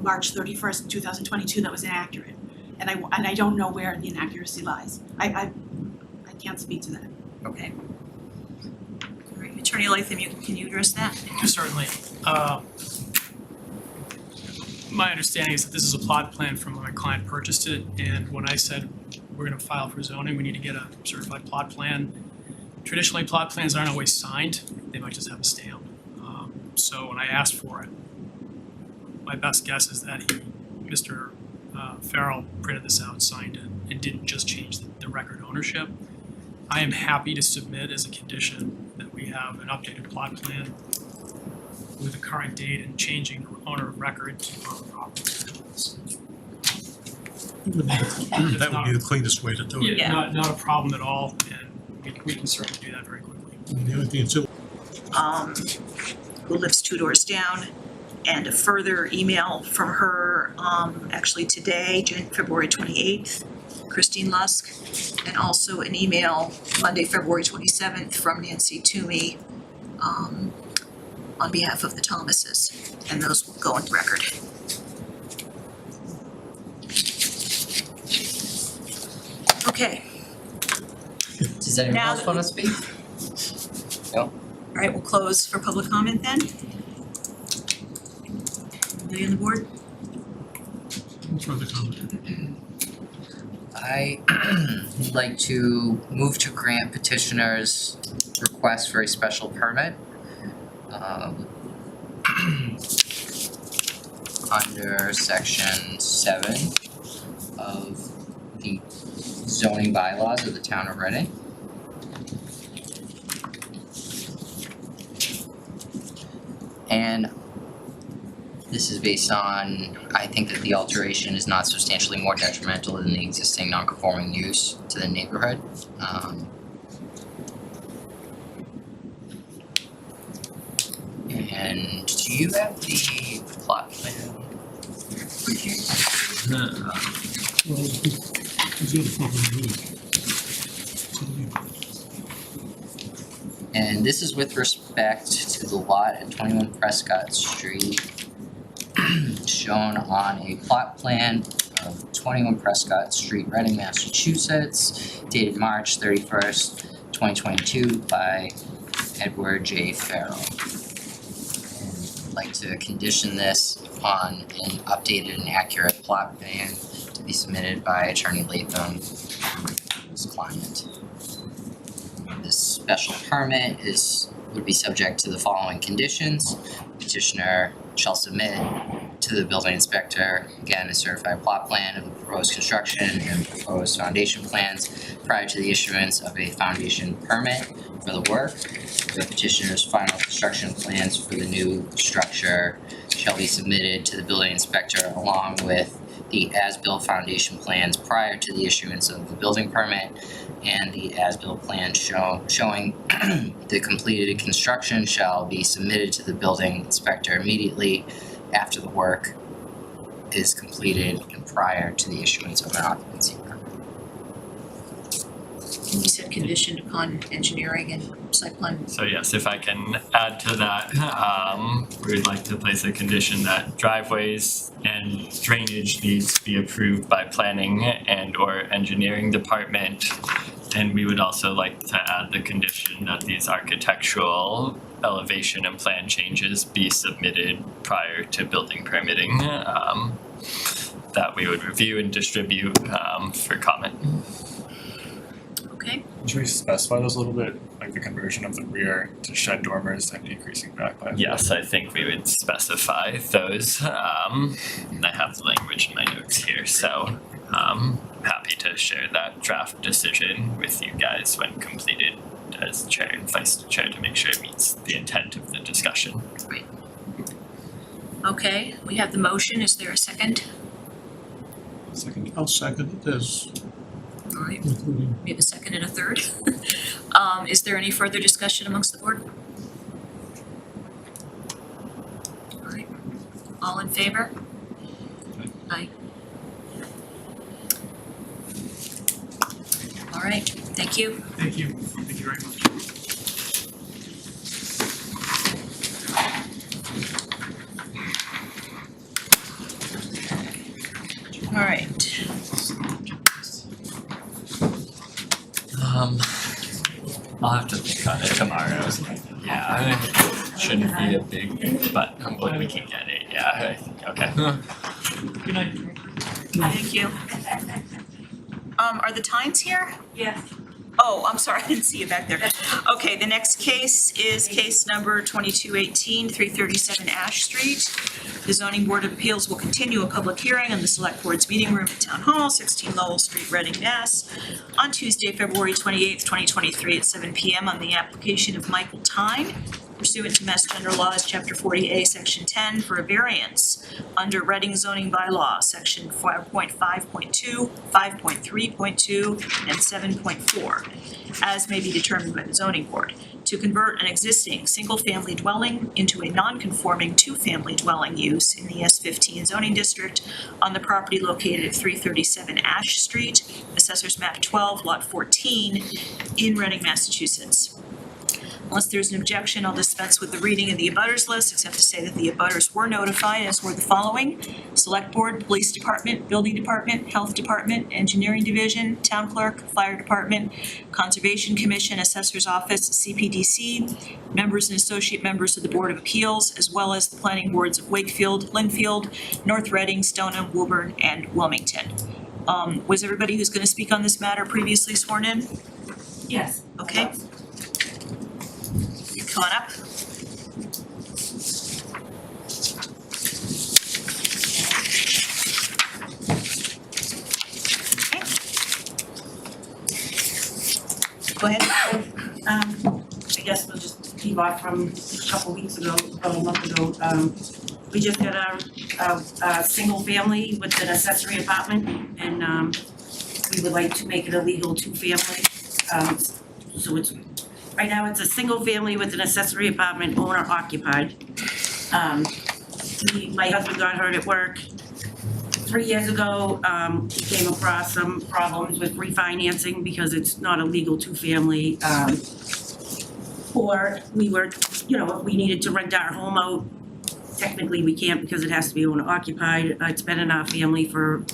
March 31st, 2022 that was inaccurate. And I don't know where the inaccuracy lies. I can't speak to that. Okay. All right, Attorney Latham, can you address that? Certainly. My understanding is that this is a plot plan from when my client purchased it, and when I said we're gonna file for zoning, we need to get a certified plot plan. Traditionally, plot plans aren't always signed, they might just have a stamp. So when I asked for it, my best guess is that Mr. Farrell printed this out, signed it, and didn't just change the record ownership. I am happy to submit as a condition that we have an updated plot plan with a current date and changing the owner of record to our property. That would be the cleanest way to do it. Yeah, not a problem at all, and we can certainly do that very quickly. And the only thing is, Who lives 2 doors down, and a further email from her, actually today, February 28th, Christine Lusk, and also an email Monday, February 27th from Nancy Toomey, on behalf of the Thomases, and those will go on record. Okay, Does anyone Now else that wanna speak? all right, we'll close for public comment then. Anybody on the board? further comment. I would like to move to grant petitioner's request for a special permit. Under section 7 of the zoning bylaws of the town of Reading. And this is based on, I think that the alteration is not substantially more detrimental than the existing non-conforming use to the neighborhood. And do you have the plot plan? Well, he's got a problem with it. And this is with respect to the lot at 21 Prescott Street, shown on a plot plan of 21 Prescott Street, Reading, Massachusetts, dated March 31st, 2022 by Edward J. Farrell. And I'd like to condition this upon an updated and accurate plot plan to be submitted by Attorney Latham, his client. This special permit would be subject to the following conditions. Petitioner shall submit to the building inspector, again, a certified plot plan of the proposed construction and proposed foundation plans prior to the issuance of a foundation permit for the work. The petitioner's final construction plans for the new structure shall be submitted to the building inspector along with the as-built foundation plans prior to the issuance of the building permit, and the as-built plan showing the completed construction shall be submitted to the building inspector immediately after the work is completed and prior to the issuance of an occupancy permit. And you said conditioned upon engineering and site plan. So yes, if I can add to that, we would like to place a condition that driveways and drainage needs to be approved by planning and or engineering department. And we would also like to add the condition that these architectural elevation and plan changes be submitted prior to building permitting, that we would review and distribute, for comment. Okay, Should we specify those a little bit, like the conversion of the rear to shed dormers and decreasing back by? Yes, I think we would specify those, and I have the language in my notes here, so happy to share that draft decision with you guys when completed as chair and vice chair to make sure it meets the intent of the discussion. okay, we have the motion, is there a second? Second. I'll second it as All right, including. we have a second and a third. Is there any further discussion amongst the board? All right, all in favor? Aye. All right, thank you. Thank you very much. All right, I'll have to think on it tomorrow. Yeah, it shouldn't be a big, but hopefully we can get it, yeah, I think, okay. Good night. thank you. Are the Tynes here? Yes. Oh, I'm sorry, I didn't see you back there. Okay, the next case is case number 2218, 337 Ash Street. The zoning board of appeals will continue a public hearing in the select board's meeting room at Town Hall, 16 Lowell Street, Reading, Mass. On Tuesday, February 28th, 2023 at 7 PM on the application of Michael Tyne pursuant to Mass General Laws, Chapter 40A, Section 10, for a variance under Reading zoning bylaw, Section 5.5.2, 5.3.2, and 7.4, as may be determined by the zoning board, to convert an existing single-family dwelling into a non-conforming two-family dwelling use in the S15 zoning district on the property located at 337 Ash Street, Assessors Map 12, Lot 14, in Reading, Massachusetts. Unless there's an objection, I'll dispense with the reading of the abutters list, except to say that the abutters were notified, as were the following: Select Board, Police Department, Building Department, Health Department, Engineering Division, Town Clerk, Fire Department, Conservation Commission, Assessor's Office, CPDC, members and associate members of the Board of Appeals, as well as the planning boards of Wakefield, Linfield, North Reading, Stoneham, Woburn, and Wilmington. Was everybody who's gonna speak on this matter previously sworn in? Yes. Okay. Come on up. Okay. Go ahead. I guess we'll just leave off from a couple weeks ago, about a month ago. We just got a single family with an accessory apartment, and we would like to make it a legal two-family. So it's, right now it's a single family with an accessory apartment, owner occupied. My husband got hurt at work 3 years ago. He came across some problems with refinancing because it's not a legal two-family. Or we were, if we needed to rent our home out, technically we can't because it has to be owner occupied. It's been in our family for,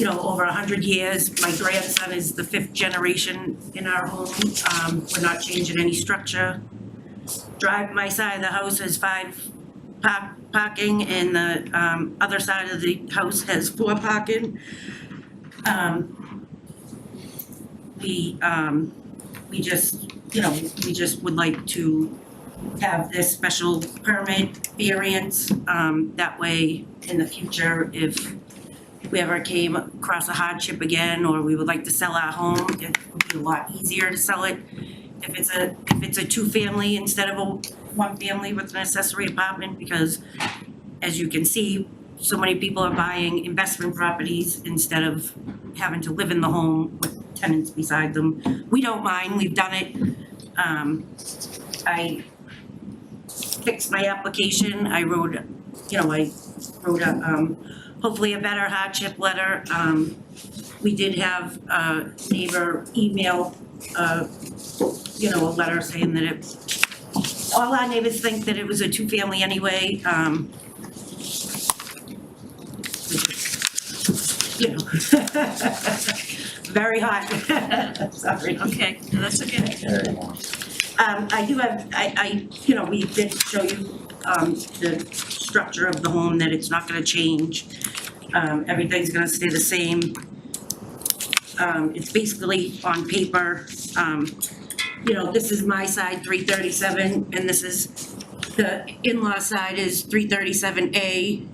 over 100 years. My grandson is the 5th generation in our home. We're not changing any structure. My side of the house has 5 parking, and the other side of the house has 4 parking. We just would like to have this special permit variance. That way, in the future, if we ever came across a hardship again, or we would like to sell our home, it would be a lot easier to sell it. If it's a two-family instead of a one-family with an accessory apartment, because as you can see, so many people are buying investment properties instead of having to live in the home with tenants beside them. We don't mind, we've done it. I fixed my application, I wrote a hopefully a better hardship letter. We did have a neighbor email, a letter saying that all our neighbors think that it was a two-family anyway, very hot, sorry. Okay, no, that's okay. Very nice. I do have, we did show you, the structure of the home, that it's not gonna change. Everything's gonna stay the same. It's basically on paper, this is my side, 337, and this is, the in-law side is 337A.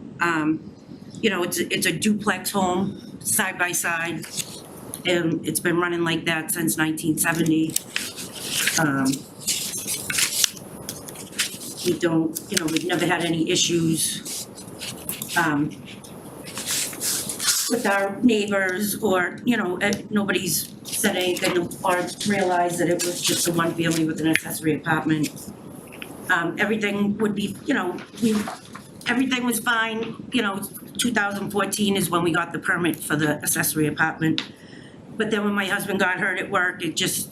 It's a duplex home, side by side, and it's been running like that since 1970. We've never had any issues with our neighbors, or, nobody's said anything or realized that it was just a one family with an accessory apartment. Everything would be, everything was fine, 2014 is when we got the permit for the accessory apartment. But then when my husband got hurt at work, it just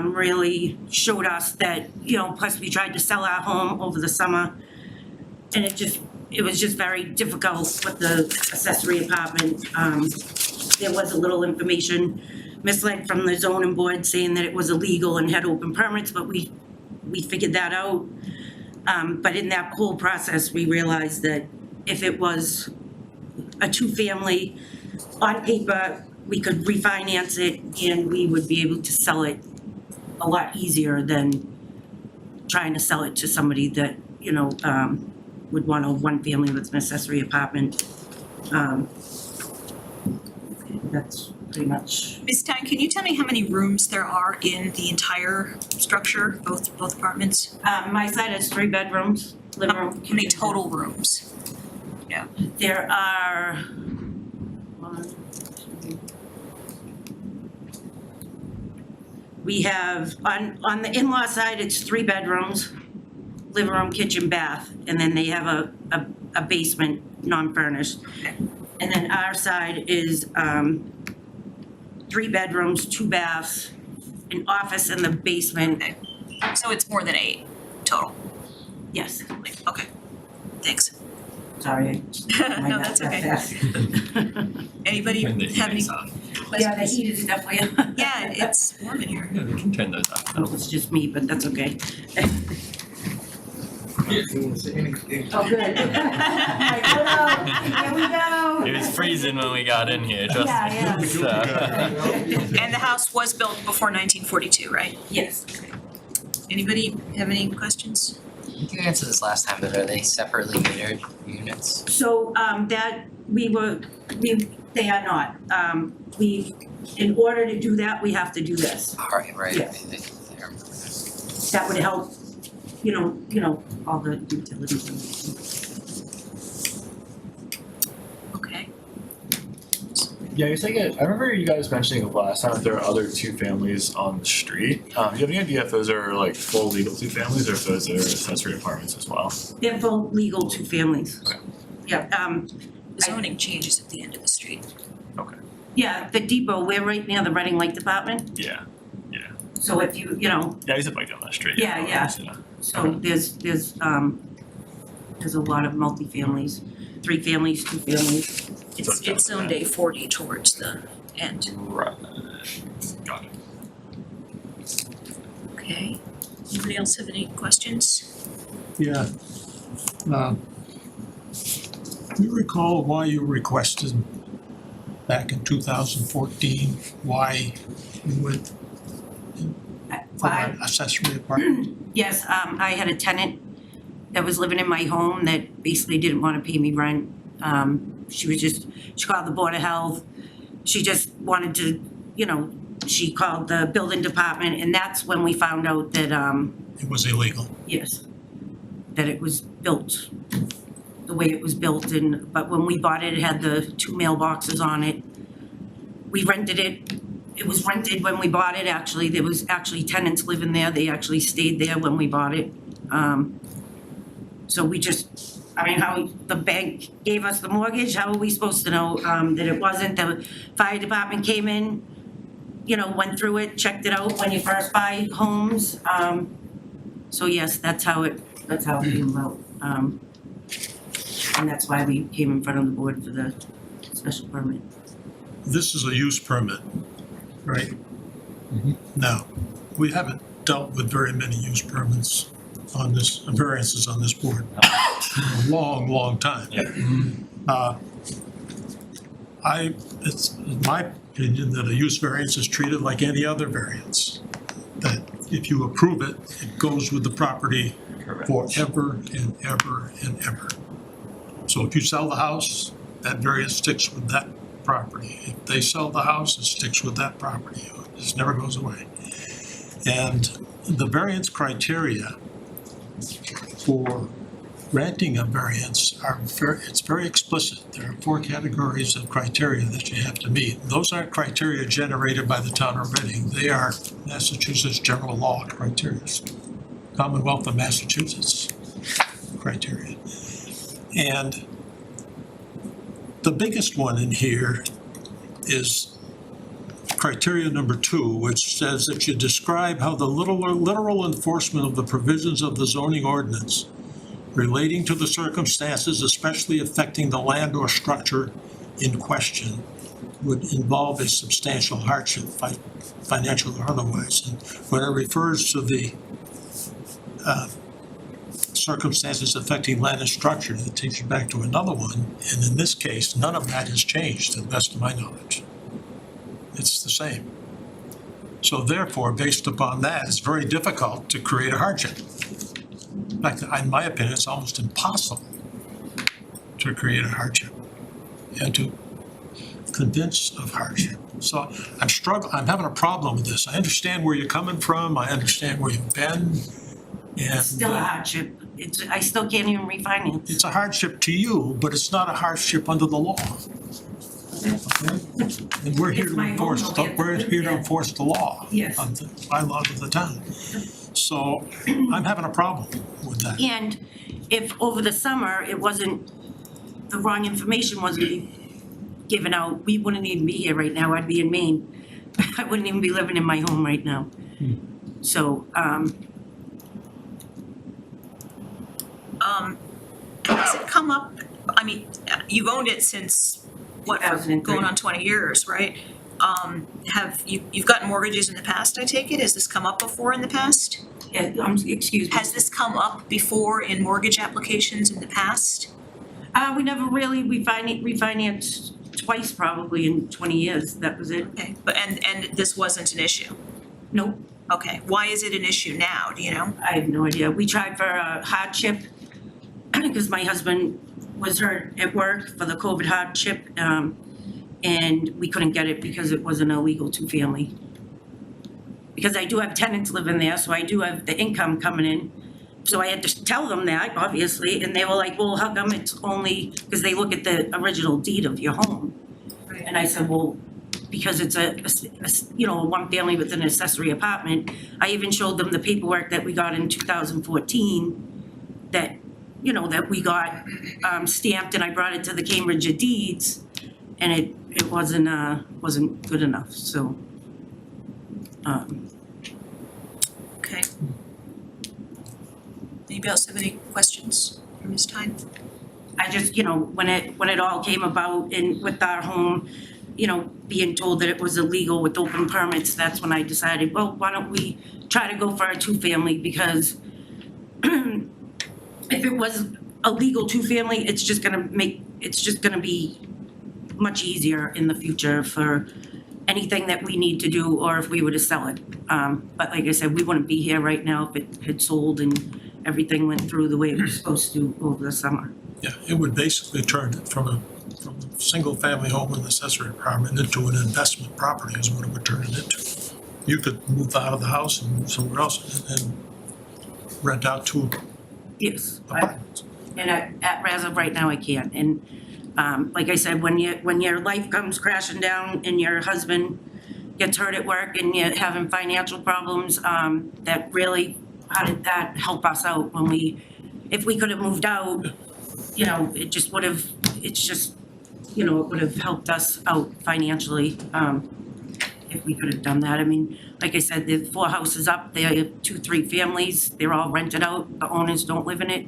really showed us that, plus we tried to sell our home over the summer. And it was just very difficult with the accessory apartment. There was a little information misled from the zoning board saying that it was illegal and had open permits, but we figured that out. But in that whole process, we realized that if it was a two-family on paper, we could refinance it and we would be able to sell it a lot easier than trying to sell it to somebody that, would want a one family with an accessory apartment. That's pretty much. Ms. Stein, can you tell me how many rooms there are in the entire structure, both apartments? My side has 3 bedrooms, living room. How many total rooms? There are we have, on the in-law side, it's 3 bedrooms, living room, kitchen, bath, and then they have a basement, non-furnished. And then our side is 3 bedrooms, 2 baths, an office in the basement. So it's more than 8 total? Yes, Okay, thanks. sorry. No, that's okay. Anybody Turn the have any heaters off. Yeah, the questions? heat is definitely, Yeah, it's warm in here. Yeah, we can turn those off. it's just me, but that's okay. Oh, good. Here we go. It was freezing when we got in here, trust Yeah, me. So- And the house was built before 1942, right? Yes. Anybody have any questions? I think you answered this last time, but are they separately metered units? So, they are not. In order to do that, we have to do this. Right. Yes. There. That would help, all the utilities and. Okay. Yeah, you're thinking, I remember you guys mentioning last time that there are other two families on the street. Do you have any idea if those are like full legal two families or if those are accessory apartments as well? They're both legal 2 families. Okay. Yeah, The zoning changes at the end of the street. yeah, the depot, we're right near the Reading Lake Department, Yeah. so if you, Yeah, I used to bike down that street. Yeah. So, so there's a lot of multi-families, 3 families, 2 families. It's zoned A40 towards the end. Right. Got it. Okay. Anybody else have any questions? Yeah. Do you recall why you requested back in 2014, why you went for an accessory apartment? Yes, I had a tenant that was living in my home that basically didn't wanna pay me rent. She called the Board of Health, she just wanted to, she called the building department, and that's when we found out that, It was illegal. yes, that it was built the way it was built, but when we bought it, it had the 2 mailboxes on it. We rented it. It was rented when we bought it, actually. There was actually tenants living there. They actually stayed there when we bought it. So I mean, how the bank gave us the mortgage, how are we supposed to know that it wasn't? The fire department came in, you know, went through it, checked it out when you first buy homes. So yes, that's how it came about. And that's why we came in front of the board for the special permit. This is a use permit, right? Now, we haven't dealt with very many use permits on this, variances on this board in a long, long time. It's my opinion that a use variance is treated like any other variance. That if you approve it, it goes with the property forever and ever and ever. So if you sell the house, that variance sticks with that property. If they sell the house, it sticks with that property. It just never goes away. And the variance criteria for granting a variance it's very explicit. There are 4 categories of criteria that you have to meet. Those aren't criteria generated by the town of Reading. They are Massachusetts general law criteria, Commonwealth of Massachusetts criteria. And the biggest one in here is criteria number 2, which says that you describe how the literal enforcement of the provisions of the zoning ordinance relating to the circumstances especially affecting the land or structure in question would involve a substantial hardship, financial or otherwise. And when it refers to the circumstances affecting land and structure, it takes you back to another one. And in this case, none of that has changed to the best of my knowledge. It's the same. So therefore, based upon that, it's very difficult to create a hardship. In fact, in my opinion, it's almost impossible to create a hardship and to convince of hardship. So I'm having a problem with this. I understand where you're coming from. I understand where you've been. And It's still a hardship. I still can't even refinance. it's a hardship to you, but it's not a hardship under the law. Okay? And we're here It's to my home, enforce, I'll get to we're live here to there. enforce the law. Yes. Of the bylaws of the town. So I'm having a problem with that. And if over the summer, the wrong information wasn't given out, we wouldn't even be here right now. I'd be in Maine. I wouldn't even be living in my home right now. So, Has it come up, I mean, you've owned it since, what, 2003. going on 20 years, right? You've gotten mortgages in the past, I take it? Has this come up before in the past? yeah, excuse me. Has this come up before in mortgage applications in the past? We never really refinanced twice probably in 20 years. That was it. Okay, but, and this wasn't an issue? Nope, Okay, why is it an issue now, do you know? I have no idea. We tried for a hardship because my husband was hurt at work for the COVID hardship. And we couldn't get it because it was an illegal 2-family. Because I do have tenants living there, so I do have the income coming in. So I had to tell them that, obviously, and they were like, well, how come it's only, because they look at the original deed of your home. And I said, well, because it's a 1-family with an accessory apartment. I even showed them the paperwork that we got in 2014 that, that we got stamped, and I brought it to the Cambridge of Deeds, and it wasn't good enough, so. Okay. Anybody else have any questions for Ms. Tyne? I just, when it all came about with our home, being told that it was illegal with open permits, that's when I decided, well, why don't we try to go for a 2-family, because if it was a legal 2-family, it's just gonna be much easier in the future for anything that we need to do, or if we were to sell it. But like I said, we wouldn't be here right now if it had sold and everything went through the way it was supposed to over the summer. Yeah, it would basically turn it from a single-family home with accessory apartment into an investment property is what it would turn it into. You could move out of the house and move somewhere else and rent out 2 Yes. apartments. And as of right now, I can't. And like I said, when your life comes crashing down and your husband gets hurt at work and you're having financial problems, how did that help us out if we could have moved out, you know, it just would have, it's just, you know, it would have helped us out financially, if we could have done that. I mean, like I said, there's 4 houses up, they have 2, 3 families, they're all rented out, the owners don't live in it.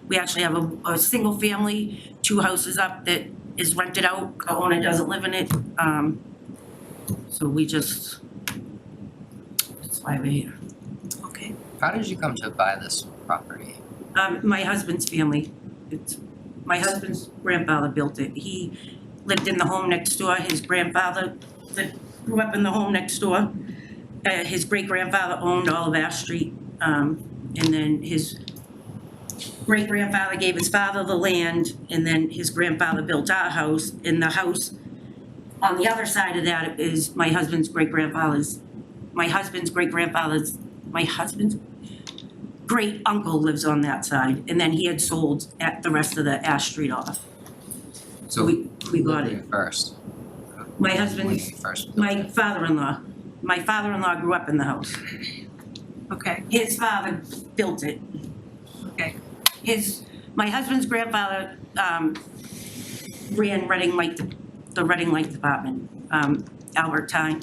We actually have a single family, 2 houses up that is rented out, the owner doesn't live in it. So we just, that's why we're here. Okay. How did you come to buy this property? My husband's family, it's, my husband's grandfather built it. He lived in the home next door, his grandfather that grew up in the home next door. His great-grandfather owned all of Ash Street, and then his great-grandfather gave his father the land, and then his grandfather built our house, and the house on the other side of that is my husband's great-grandfather's great uncle lives on that side, and then he had sold at the rest of the Ash Street off. So we got it. First. My When husband, you first. my father-in-law grew up in the house. Okay. His father built it. Okay. My husband's grandfather, ran the Reading Light Department, Albert Tyne.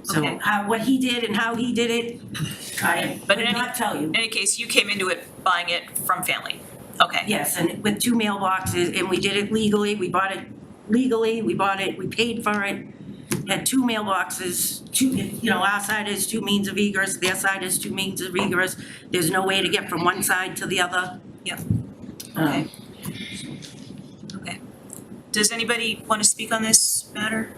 So Okay. what he did and how he did it, I But in could not tell you. In any case, you came into it buying it from family. Okay. Yes, and with 2 mailboxes, and we did it legally, we bought it legally, we paid for it. Had 2 mailboxes, our side is 2 means of egress, their side is 2 means of egress. There's no way to get from one side to the other. Yep. Okay. Okay. Does anybody want to speak on this matter?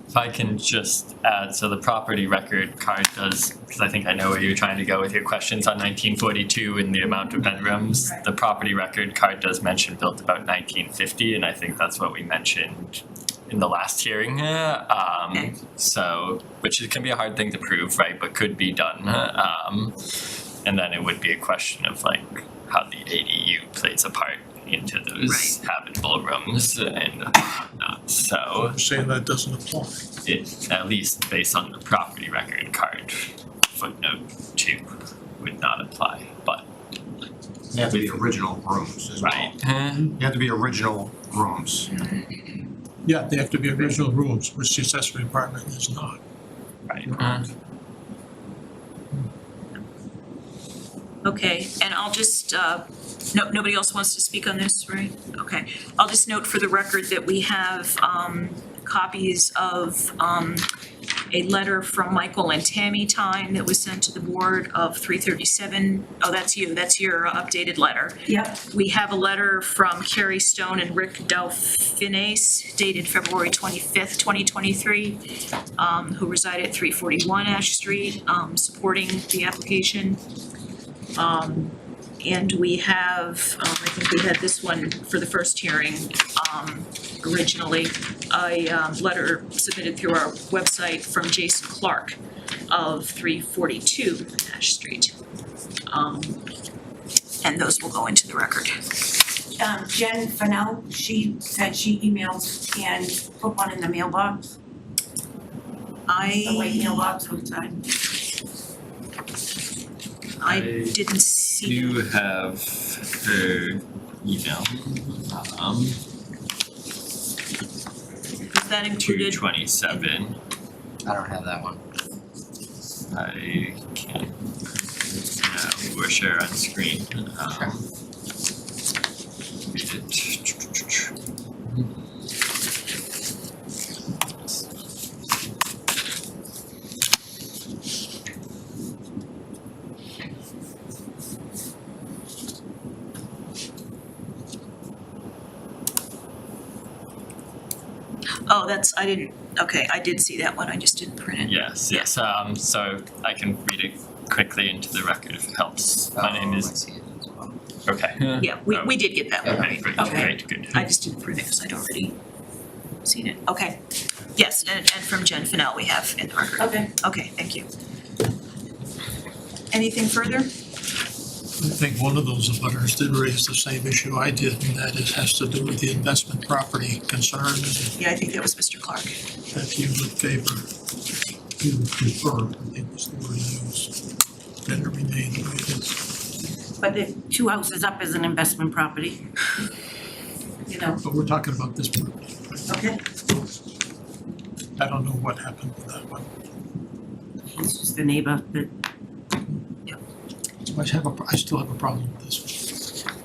If I can just add, so the property record card does, because I think I know where you're trying to go with your questions on 1942 and the amount of bedrooms. Right. The property record card does mention built about 1950, and I think that's what we mentioned in the last hearing. Okay. So, which can be a hard thing to prove, right, but could be done. And then it would be a question of like how the ADU plays a part into those habitable rooms and whatnot. So You're saying that doesn't apply. it, at least based on the property record card, footnote 2 would not apply, but They have to be original rooms as well. right. They have to be original rooms. Yeah, they have to be original rooms, which the accessory apartment is not. Right. Okay, and I'll just, nobody else wants to speak on this, right? Okay, I'll just note for the record that we have copies of a letter from Michael and Tammy Tyne that was sent to the board of 337. Oh, that's you, that's your updated letter. Yep. We have a letter from Carrie Stone and Rick Delphinace dated February 25th, 2023, who reside at 341 Ash Street, supporting the application. And we have, I think we had this one for the first hearing, originally, a letter submitted through our website from Jason Clark of 342 Ash Street. And those will go into the record. Jen Fennell, she said she emailed and put one in the mailbox, the white mailbox outside. I didn't see. You have her email, Is that included? 227. I don't have that one. I can't, we'll share on screen. Read it. Oh, I did see that one, I just didn't print it. Yes, so I can read it quickly into the record if it helps. My name I is, see it as well. okay. Yeah, we did get that one, Okay, right? great, Okay. great, good. I just didn't print it because I'd already seen it. Okay. Yes, and from Jen Fennell we have in the record. Okay. Okay, thank you. Anything further? I think one of those abutters did raise the same issue I did, and that is has to do with the investment property concerns. Yeah, I think that was Mr. Clark. That you would favor, you would prefer, I think was the word used, that it remain the way it is. But the 2 houses up is an investment property. You know, But we're talking about this one. okay, I don't know what happened with that one. it's just the neighbor that, So I still have a problem with this one.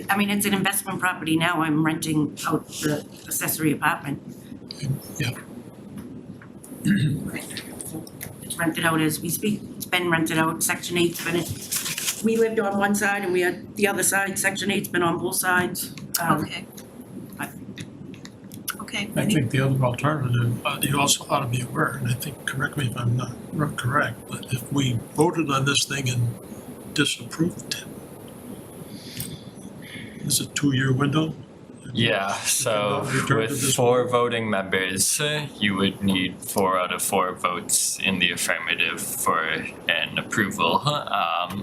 I mean, it's an investment property now, I'm renting out the accessory apartment. Yeah, It's rented out as we speak, it's been rented out, section 8's been it. We lived on one side and we had the other side, section 8's been on both sides. Okay. Okay, I think the other alternative, you also ought to be aware, and I think, correct me if I'm not correct, but if we voted on this thing and disapproved it, is it a 2-year window? Yeah, so Return to with this 4 voting members, you would need 4 out of 4 votes in the affirmative for an approval.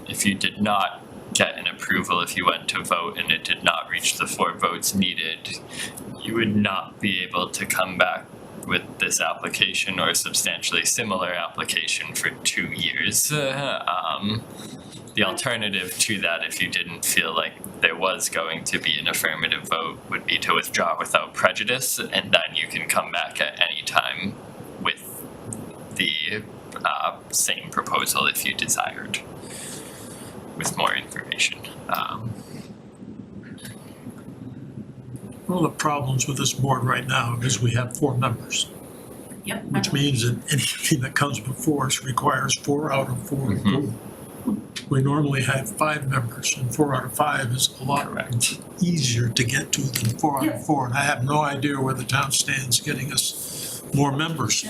If you did not get an approval, if you went to vote and it did not reach the 4 votes needed, you would not be able to come back with this application or a substantially similar application for 2 years. The alternative to that, if you didn't feel like there was going to be an affirmative vote, would be to withdraw without prejudice, and then you can come back at any time with the same proposal if you desired, with more information. One of the problems with this board right now is we have 4 members, Yep. which means that anything that comes before us requires 4 out of 4 approval. We normally have 5 members, and 4 out of 5 is a lot Correct. easier to get to than 4 out of 4. And I have no idea where the town stands getting us more members,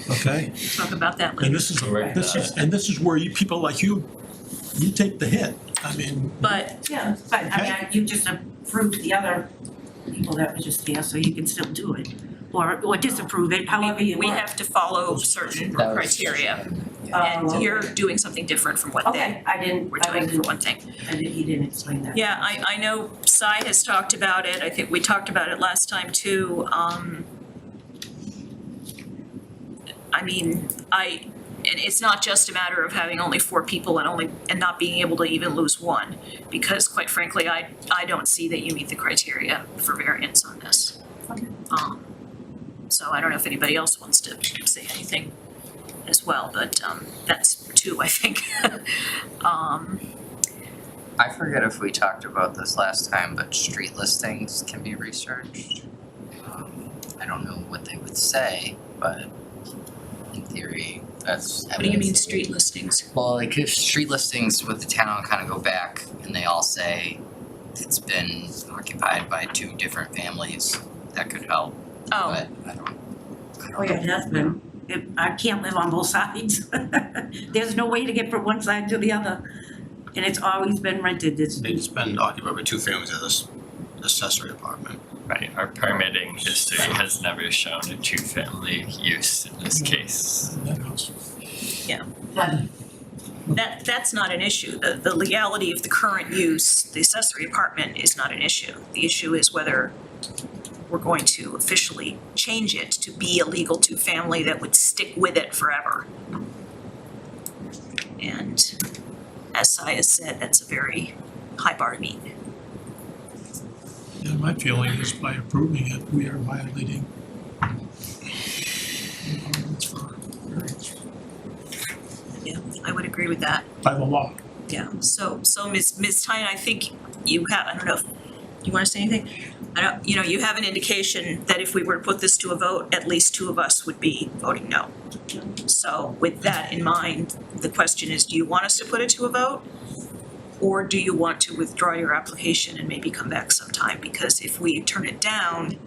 okay? talk about that later. And this is where you, people like you take the hit. I mean, But, Yeah, but I mean, you just approved the other people that were just here, so you can still do it. Or disapprove it, however you we want. have to follow certain That was- criteria, Oh, and you're okay. doing something different from what they Okay, I didn't, were I doing for wasn't, one thing. he didn't explain that. Yeah, I know Cy has talked about it, I think we talked about it last time too, I mean, and it's not just a matter of having only 4 people and not being able to even lose 1, because quite frankly, I don't see that you meet the criteria for variance on this. Okay. So I don't know if anybody else wants to say anything as well, but that's 2, I think. I forget if we talked about this last time, but street listings can be researched. I don't know what they would say, but in theory, that's What do you mean evidence. street listings? Well, like if street listings with the town kind of go back and they all say it's been occupied by 2 different families, that could help, Oh, but I don't Oh, yeah, it has been. I can't live on both sides. There's no way to get from one side to the other. And it's always been rented. It's It's been occupied by 2 families as this accessory apartment. Right, our permitting history has never shown a 2-family use in this case. that house. that's not an issue. The legality of the current use, the accessory apartment is not an issue. The issue is whether we're going to officially change it to be a legal 2-family that would stick with it forever. And as Cy has said, that's a very high bar to meet. Yeah, my feeling is by approving it, we are violating Yeah, I would agree with that. by the law. Yeah, so Ms. Tyne, I think you have, I don't know if, you wanna say anything? I don't, you have an indication that if we were to put this to a vote, at least 2 of us would be voting no. So with that in mind, the question is, do you want us to put it to a vote? Or do you want to withdraw your application and maybe come back sometime? Because if we turn it down,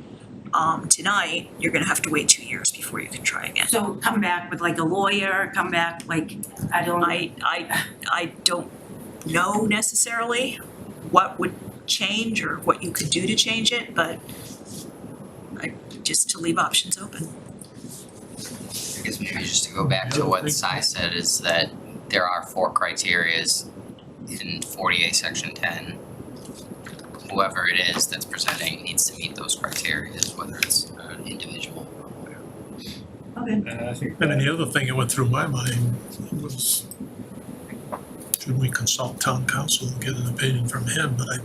tonight, you're gonna have to wait 2 years before you can try again. So come back with like a lawyer, come back like, I don't. I don't know necessarily what would change or what you could do to change it, but just to leave options open. I guess maybe just to go back to what Cy said is that there are 4 criterias in 48 section 10. Whoever it is that's presenting needs to meet those criterias, whether it's an individual or whatever. And then the other thing that went through my mind was, should we consult town council and get an opinion from him, but I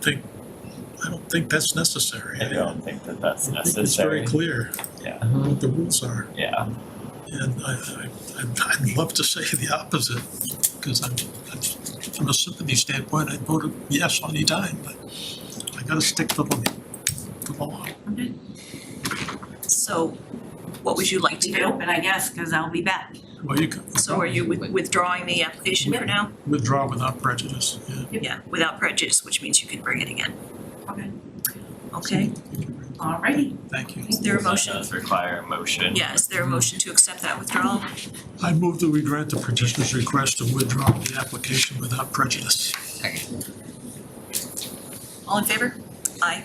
don't think that's necessary. I don't think that that's I think it's necessary. very clear Yeah. what the rules are. Yeah. And I'd love to say the opposite, because from a sympathy standpoint, I'd vote yes any time, but I gotta stick to the law. So what would you like to Keep it do? open, I guess, cause I'll be back. Well, you can So are you withdrawing the application for now? withdraw without prejudice, yeah. Yeah, without prejudice, which means you can bring it again. Okay. Okay, Alrighty. Thank you. is there a That motion? does require a motion. Yeah, is there a motion to accept that withdrawal? I move that we grant the petitioner's request to withdraw the application without prejudice. Second. All in favor? Aye.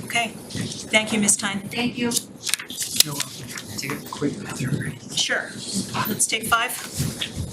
Okay, thank you, Ms. Tyne. Thank you. You're welcome. Take a quick bathroom break. Sure, let's take 5.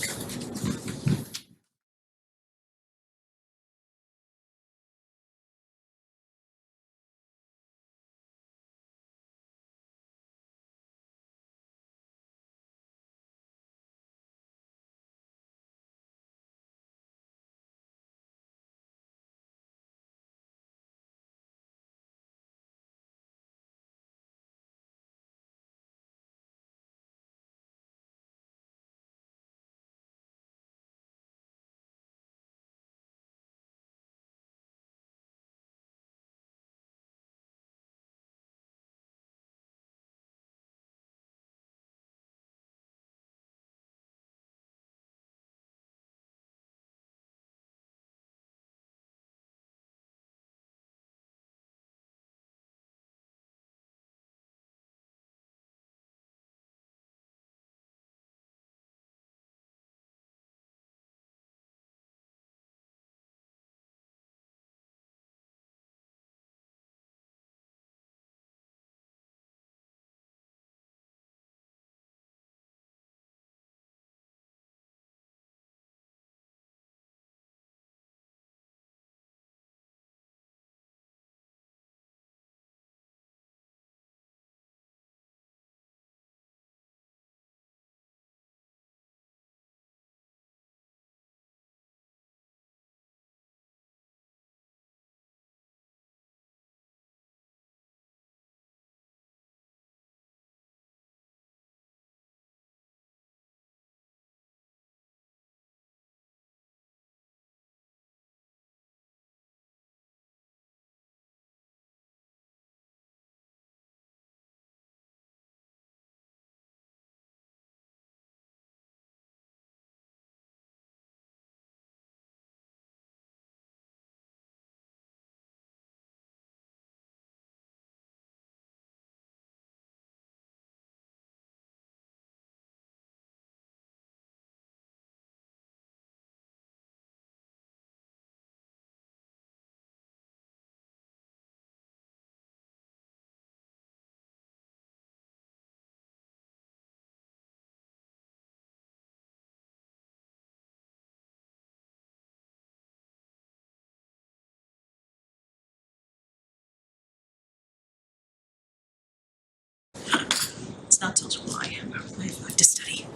It's not till July, I have to study.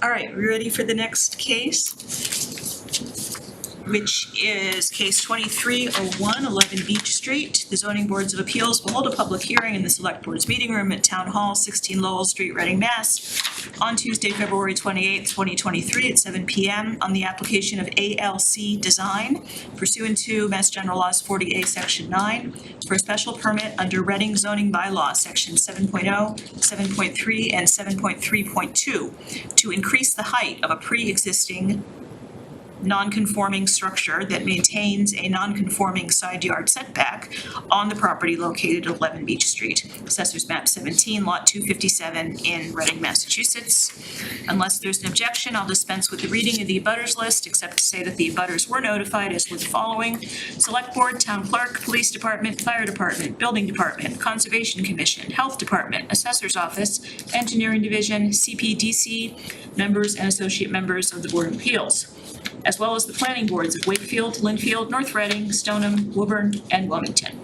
All right, we ready for the next case? Which is case 2301, 11 Beach Street. The zoning boards of appeals will hold a public hearing in the select board's meeting room at Town Hall, 16 Lowell Street, Reading, Mass. On Tuesday, February 28th, 2023 at 7 p.m. on the application of ALC Design pursuant to Mass General Laws 40A Section 9 for a special permit under Reading zoning bylaw Section 7.0, 7.3, and 7.3.2 to increase the height of a pre-existing non-conforming structure that maintains a non-conforming side yard setback on the property located at 11 Beach Street, Assessors Map 17, Lot 257 in Reading, Massachusetts. Unless there's an objection, I'll dispense with the reading of the abutters list, except to say that the abutters were notified as with the following: Select Board, Town Clerk, Police Department, Fire Department, Building Department, Conservation Commission, Health Department, Assessor's Office, Engineering Division, CPDC, members and associate members of the Board of Appeals, as well as the planning boards of Wakefield, Linfield, North Reading, Stoneham, Woburn, and Wilmington.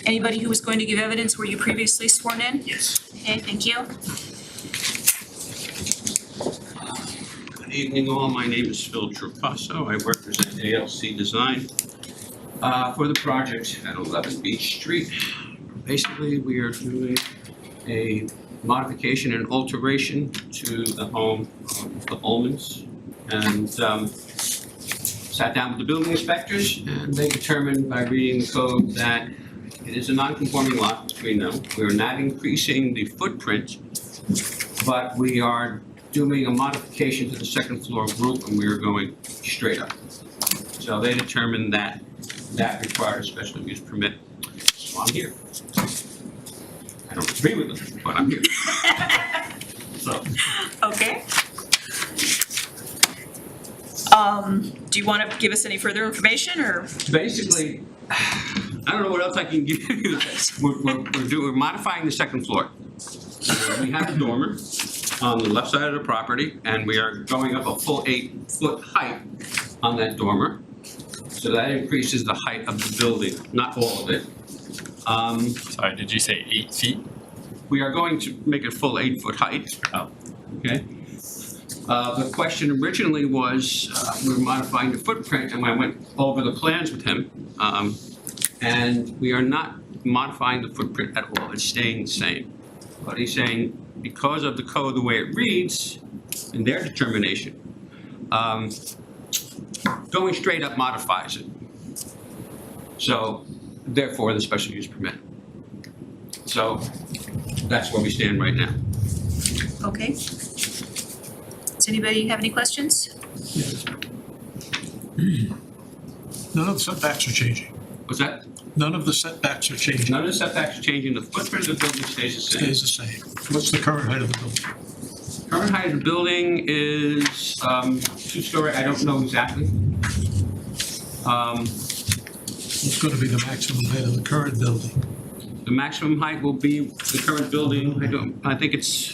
Anybody who was going to give evidence, were you previously sworn in? Yes. Okay, thank you. evening all, my name is Phil Trapasso, I represent ALC Design for the project at 11 Beach Street. Basically, we are doing a modification and alteration to the home of the Ullmans. And sat down with the building inspectors, and they determined by reading the code that it is a non-conforming lot between them. We are not increasing the footprint, but we are doing a modification to the second floor roof, and we are going straight up. So they determined that that required a special use permit, so I'm here. I don't agree with them, but I'm here. So, Okay. Do you wanna give us any further information, or? basically, I don't know what else I can give you. We're modifying the second floor. We have a dormer on the left side of the property, and we are going up a full 8-foot height on that dormer. So that increases the height of the building, not all of it. Sorry, did you say 8 feet? We are going to make it full 8-foot height. Oh. Okay. The question originally was, we were modifying the footprint, and I went over the plans with him. And we are not modifying the footprint at all, it's staying the same. But he's saying, because of the code, the way it reads, in their determination, going straight up modifies it. So, therefore, the special use permit. So, that's where we stand right now. Okay. Does anybody have any questions? Yes. None of the setbacks are changing. What's that? None of the setbacks are changing. None of the setbacks are changing, the footprint of the building stays the same. Stays the same. What's the current height of the building? Current height of the building is 2-story, I don't know exactly. What's gonna be the maximum height of the current building? The maximum height will be the current building, I think it's,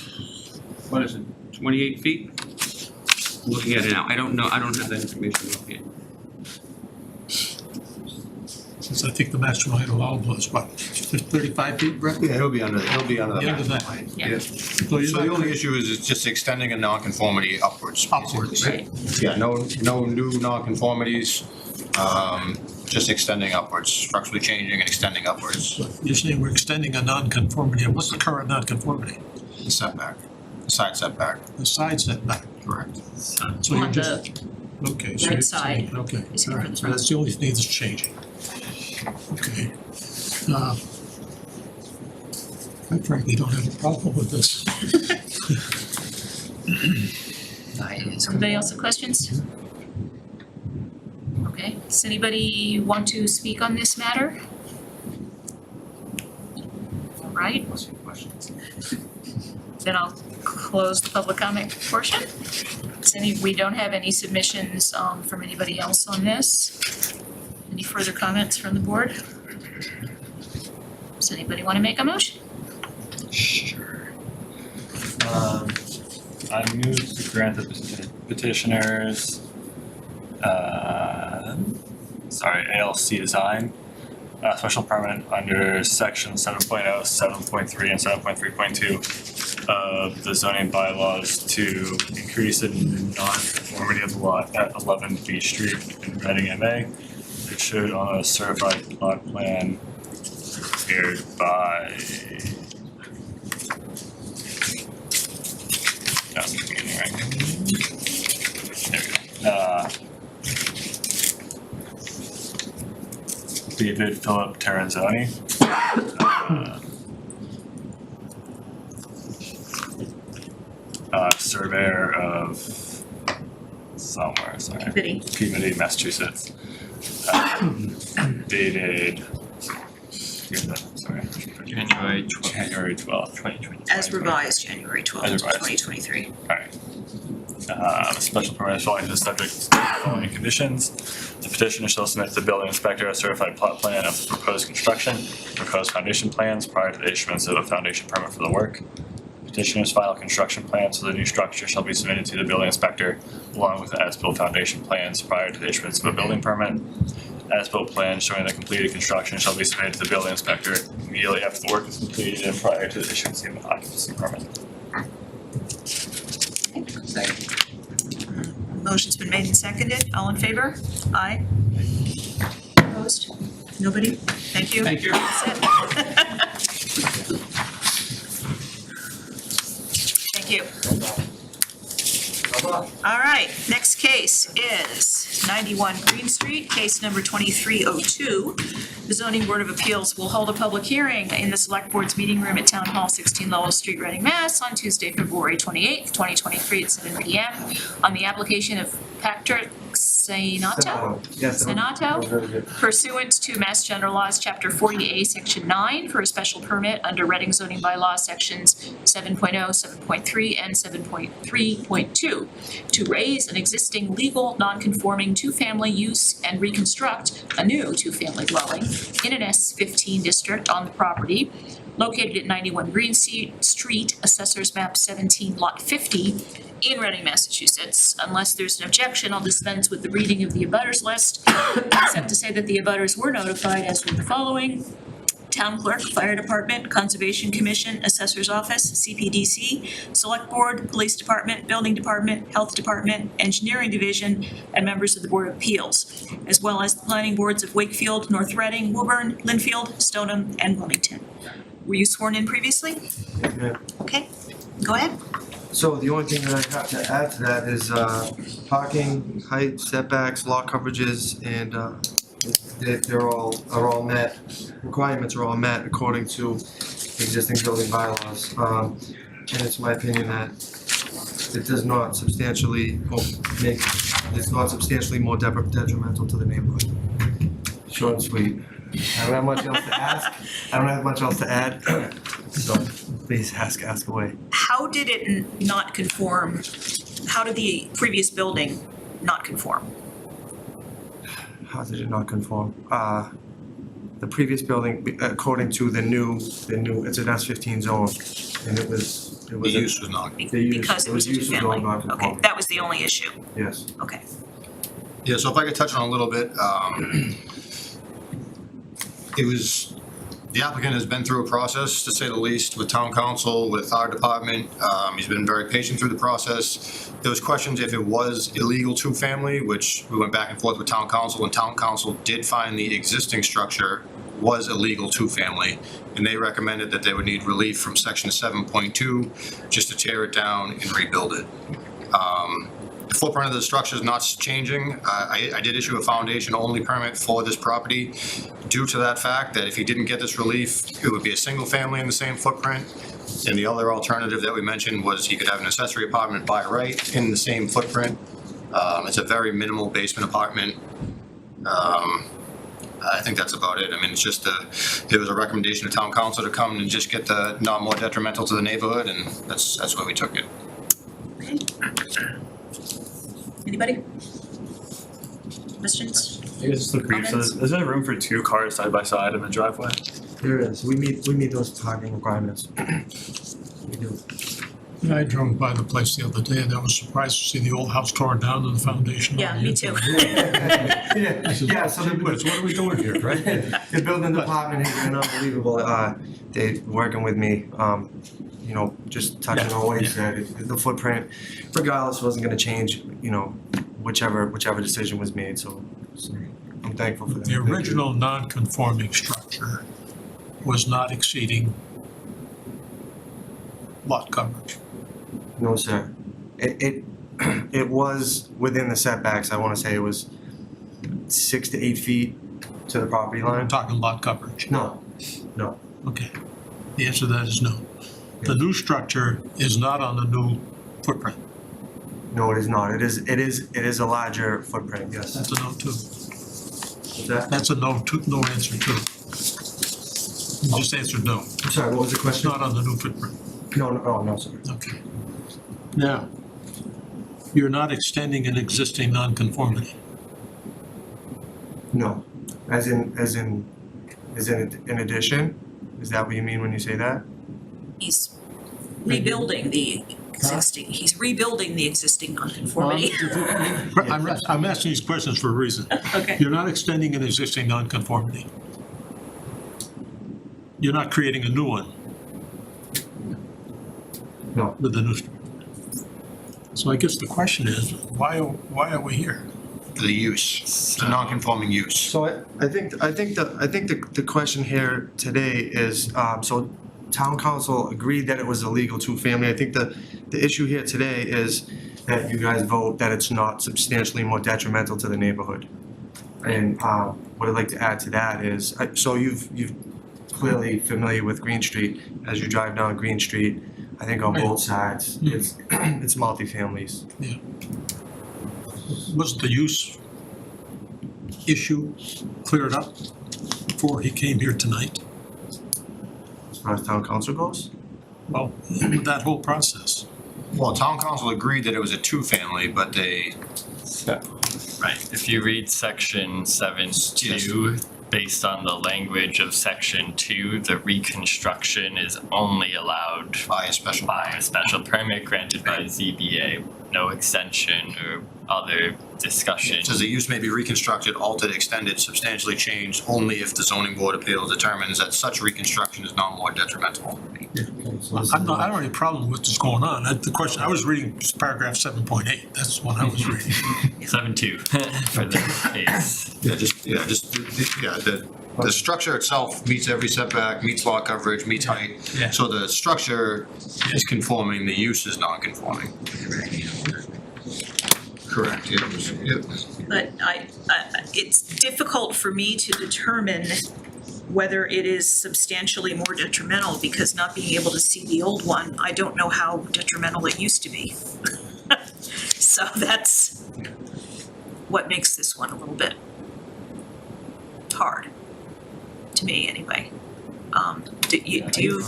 what is it, 28 feet? I'm looking at it now, I don't know, I don't have that information up here. Since I think the maximum height allowed was what, 35 feet, Brett? Yeah, it'll be under the Yeah, maximum that. height. Yeah. So you're So the not only issue is it's just extending a nonconformity upwards. basically. upwards. Right. Yeah, no new nonconformities, just extending upwards, structurally changing and extending upwards. You're saying we're extending a nonconformity. What's the current nonconformity? The setback, the side setback, The side setback. correct. So you're On just, okay. so right you're side, saying- Okay, basically all from right, the so front. that's the only thing that's changing. Okay. I frankly don't have a problem with this. Anybody else have questions? Okay, does anybody want to speak on this matter? All right, then I'll close the public comment portion. We don't have any submissions from anybody else on this. Any further comments from the board? Does anybody want to make a motion? Sure. I move to grant the petitioners, ALC Design, special permit under section 7.0, 7.3, and 7.3.2 of the zoning bylaws to increase the non-conformity of the lot at 11 Beach Street in Reading, MA. It should on a certified plot plan prepared by that's the beginning, right? There we go. David Philip Terenzoni. Surveyor of somewhere, sorry. Peabody, Massachusetts. Dated, here's that, sorry. January 12th. January 12th. 2020. As revised, January 12th, As revised. 2023. Alright. The special permit is following the subject to the following conditions. The petitioner shall submit to the building inspector a certified plot plan of proposed construction, proposed foundation plans prior to the issuance of a foundation permit for the work. Petitioner's final construction plans for the new structure shall be submitted to the building inspector along with the as-built foundation plans prior to the issuance of a building permit. As-built plans showing the completed construction shall be submitted to the building inspector immediately after the work is completed and prior to the issuance of an occupancy permit. Second. Motion's been made and seconded. All in favor? Aye. Opposed? Nobody? Thank you. Thank you. That's it. Thank you. All right, next case is 91 Green Street, case number 2302. The zoning board of appeals will hold a public hearing in the select board's meeting room at Town Hall, 16 Lowell Street, Reading, Mass. On Tuesday, February 28th, 2023 at 7 p.m. on the application of Patrick Senato pursuant to Mass General Laws, Chapter 40A, Section 9, for a special permit under Reading zoning bylaw sections 7.0, 7.3, and 7.3.2 to raise an existing legal non-conforming two-family use and reconstruct a new two-family dwelling in an S15 district on the property located at 91 Green Street, Assessors Map 17, Lot 50, in Reading, Massachusetts. Unless there's an objection, I'll dispense with the reading of the abutters list, except to say that the abutters were notified as with the following: Town Clerk, Fire Department, Conservation Commission, Assessor's Office, CPDC, Select Board, Police Department, Building Department, Health Department, Engineering Division, and members of the Board of Appeals, as well as the planning boards of Wakefield, North Reading, Woburn, Linfield, Stoneham, and Wilmington. Were you sworn in previously? Yeah. Okay, go ahead. So the only thing that I have to add to that is parking, height, setbacks, lot coverages, and are all met. Requirements are all met according to existing building bylaws. And it's my opinion that it does not substantially it's not substantially more detrimental to the neighborhood. Short and sweet. I don't have much else to ask. I don't have much else to add. So please ask away. How did it not conform? How did the previous building not conform? How did it not conform? The previous building, according to the new, it's an S15 zone, and it was. The use was not. Because it was a two-family? Okay, non-conforming. that was the only issue. Yes. Okay. Yeah, so if I could touch on a little bit, the applicant has been through a process, to say the least, with town council, with our department. He's been very patient through the process. There was questions if it was illegal two-family, which we went back and forth with town council, and town council did find the existing structure was illegal two-family. And they recommended that they would need relief from section 7.2 just to tear it down and rebuild it. The footprint of the structure is not changing. I did issue a foundation-only permit for this property due to that fact that if he didn't get this relief, it would be a single family in the same footprint. And the other alternative that we mentioned was he could have an accessory apartment by right in the same footprint. It's a very minimal basement apartment. I think that's about it. I mean, it's just there was a recommendation to town council to come and just get the not more detrimental to the neighborhood, and that's why we took it. Okay. Anybody? Questions? I guess just look brief. So is there room for two cars side by side in the driveway? There is. We meet those parking requirements. We do. I drove by the place the other day and I was surprised to see the old house torn down and the foundation. Yeah, me too. Yeah, so What are we doing here, right? the building department has been unbelievable. They working with me. Just touching on what you said. The footprint, regardless, wasn't going to change. Whichever decision was made. So I'm thankful for that. The original non-conforming structure was not exceeding lot coverage. No, sir. It was within the setbacks. I want to say it was 6 to 8 feet to the property I'm line. talking lot coverage. No. Okay. The answer to that is no. The new structure is not on the new footprint. No, it is not. It is a larger footprint. Yes. That's a no too. What's that? That's a no answer too. You just answered no. I'm sorry. What was the It's question? not on the new footprint. No, sir. Okay. Now, you're not extending an existing nonconformity. No. As in addition? Is that what you mean when you say that? He's rebuilding the existing nonconformity. I'm asking these questions for a reason. Okay. You're not extending an existing nonconformity. You're not creating a new one No. with the new structure. So I guess the question is, why are we here? The use, it's a non-conforming use. So I think the question here today is, so town council agreed that it was a legal two-family. I think the issue here today is that you guys vote that it's not substantially more detrimental to the neighborhood. And what I'd like to add to that is, so you've clearly familiar with Green Street. As you drive down Green Street, I think on both sides, it's multi-families. Was the use issue cleared up before he came here tonight? As far as town council goes? Well, that whole process. Well, town council agreed that it was a two-family, but they, Right, if you read section 7(2), based on the language of section 2, the reconstruction is only allowed by a special. by a special permit granted by ZBA, no extension or other discussion. Says the use may be reconstructed, altered, extended, substantially changed only if the zoning board of appeals determines that such reconstruction is not more detrimental. I don't have any problem with what's going on. The question, I was reading paragraph 7.8, that's what I was reading. 7(2) for this case. The structure itself meets every setback, meets lot coverage, meets height. Yeah. So the structure is conforming, the use is non-conforming. Correct, yeah. But it's difficult for me to determine whether it is substantially more detrimental, because not being able to see the old one, I don't know how detrimental it used to be. So that's what makes this one a little bit hard, to me anyway. Do you?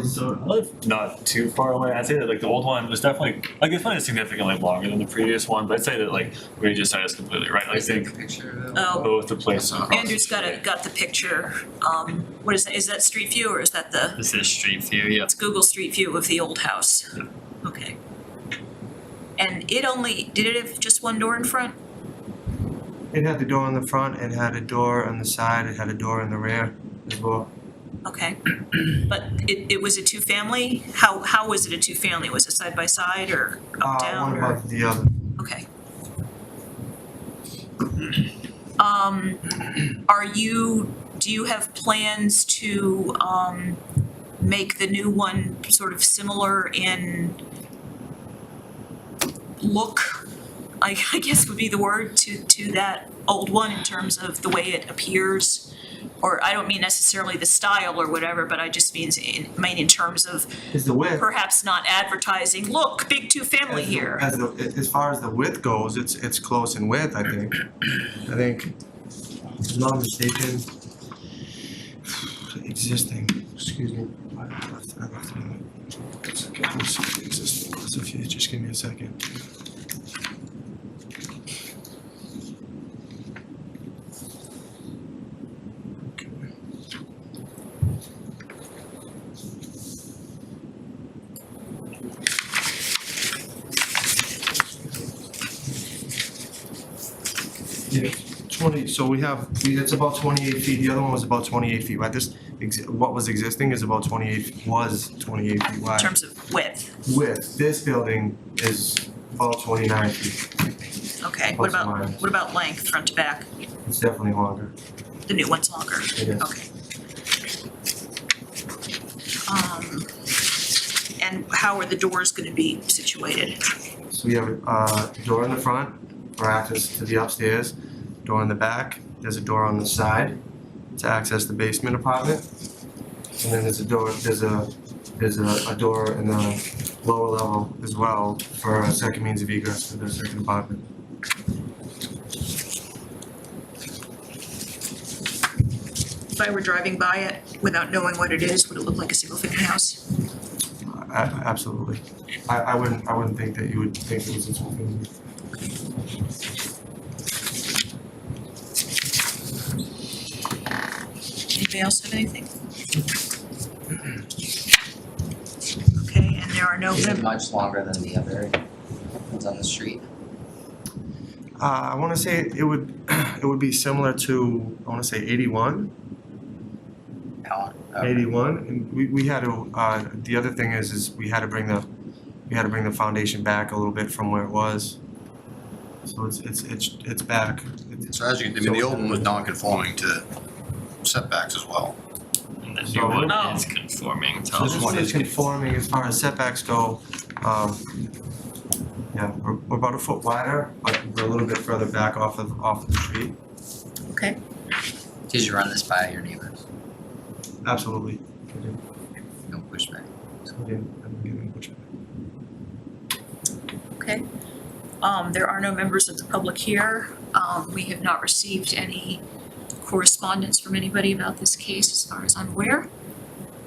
So I live not too far away. I'd say that like the old one was definitely, like it's not significantly longer than the previous one, but I'd say that like we just said is completely right. I think Oh, both the places across. Andrew's got the picture. What is that? Is that Street View or is that the? This is street view, yeah. It's Google Street View of the old house. Okay. And did it have just one door in front? It had the door in the front, it had a door on the side, it had a door in the rear as well. Okay. But it was a two-family? How was it a two-family? Was it side by side or up down One or? above the other. Okay. Do you have plans to make the new one sort of similar in look, I guess would be the word, to that old one in terms of the way it appears? Or I don't mean necessarily the style or whatever, but I just mean in terms of Is the width. perhaps not advertising, look, big two-family here. As far as the width goes, it's close in width, I think. I think, if I'm not mistaken, existing, excuse me. I left it. Let's see the existing, so if you just give me a second. Yeah, 20, so it's about 28 feet, the other one was about 28 feet wide. What was existing is about 28 feet In wide. terms of width, This building is about 29 feet, okay, Plus or minus. what about length, front to back? it's definitely longer. The new one's longer, It is. okay. And how are the doors gonna be situated? So we have a door in the front for access to the upstairs, door in the back, there's a door on the side to access the basement apartment. And then there's a door in the lower level as well for a second means of egress for the second apartment. If I were driving by it without knowing what it is, would it look like a single-family house? Absolutely. I wouldn't think that you would think it was a two-family. Anybody else have anything? Okay, and there are no, Is it much longer than the other ones on the street? I wanna say it would be similar to, I wanna say 81. Alan? Okay. 81, and we had to, the other thing is we had to bring the we had to bring the foundation back a little bit from where it was. So it's back. So as you, I mean, the old one was non-conforming to setbacks as well. And the So new one Oh. is conforming to So all this of one it. is conforming as far as setbacks go. Yeah, we're about a foot wider, but we're a little bit further back off the street. Okay. Did you run this by your neighbors? Absolutely. No pushback. I didn't get any pushback. Okay. There are no members of the public here. We have not received any correspondence from anybody about this case as far as I'm aware.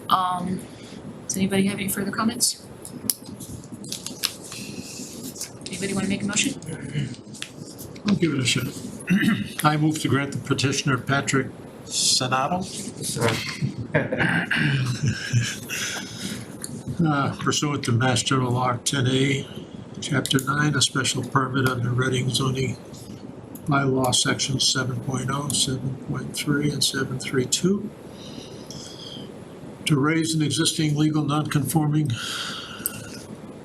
Does anybody have any further comments? Anybody wanna make a motion? I'll give it a shot. I move to grant the petitioner Patrick Sanato pursuant to Mass General Law 10A, Chapter 9, a special permit under Reading zoning bylaw section 7.0, 7.3, and 732 to raise an existing legal non-conforming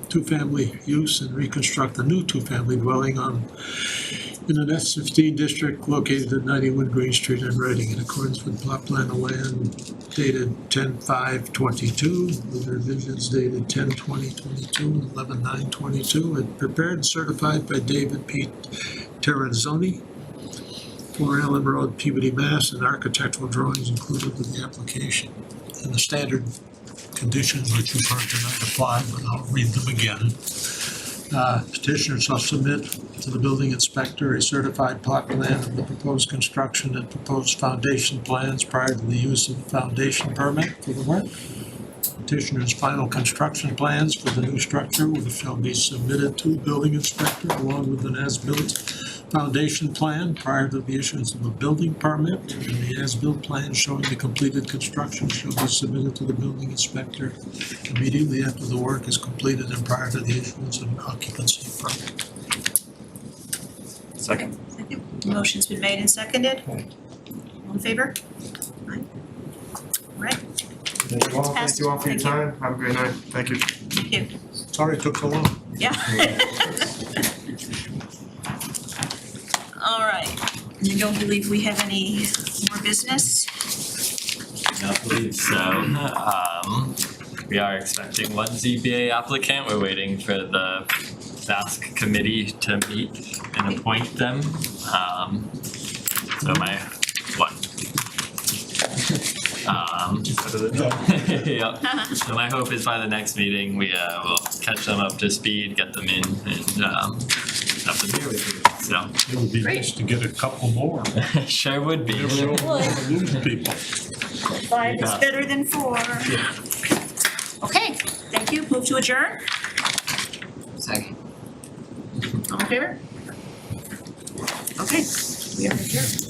two-family use and reconstruct a new two-family dwelling in an S15 district located at 91 Green Street in Reading in accordance with plot plan of land dated 10/5/22, with revisions dated 10/20/22 and 11/9/22, and prepared and certified by David P. Terrazzoni, 4 Allen Road, Peabody, Mass., and architectural drawings included with the application. And the standard conditions which you've heard tonight apply, but I'll read them again. Petitioner shall submit to the building inspector a certified plot plan of the proposed construction and proposed foundation plans prior to the use of the foundation permit for the work. Petitioner's final construction plans for the new structure shall be submitted to the building inspector along with an as-built foundation plan prior to the issuance of a building permit. And the as-built plan showing the completed construction shall be submitted to the building inspector immediately after the work is completed and prior to the issuance of an occupancy permit. Second. Motion's been made and seconded. All in favor? Aye. All right, Thank you all for your time. Have a great night. Thank you. thank you. Sorry it took so long. Yeah. All right, you don't believe we have any more business? I don't believe so. We are expecting one ZBA applicant. We're waiting for the VASC committee to meet and appoint them. So my, what? Yep. So my hope is by the next meeting, we will catch them up to speed, get them in, and have them here with you. So It would be Great. nice to get a couple more. sure would be. We don't wanna lose people. 5 is better than 4. Okay, thank you. Move to adjourn. Second. All in favor? Okay, we are adjourned.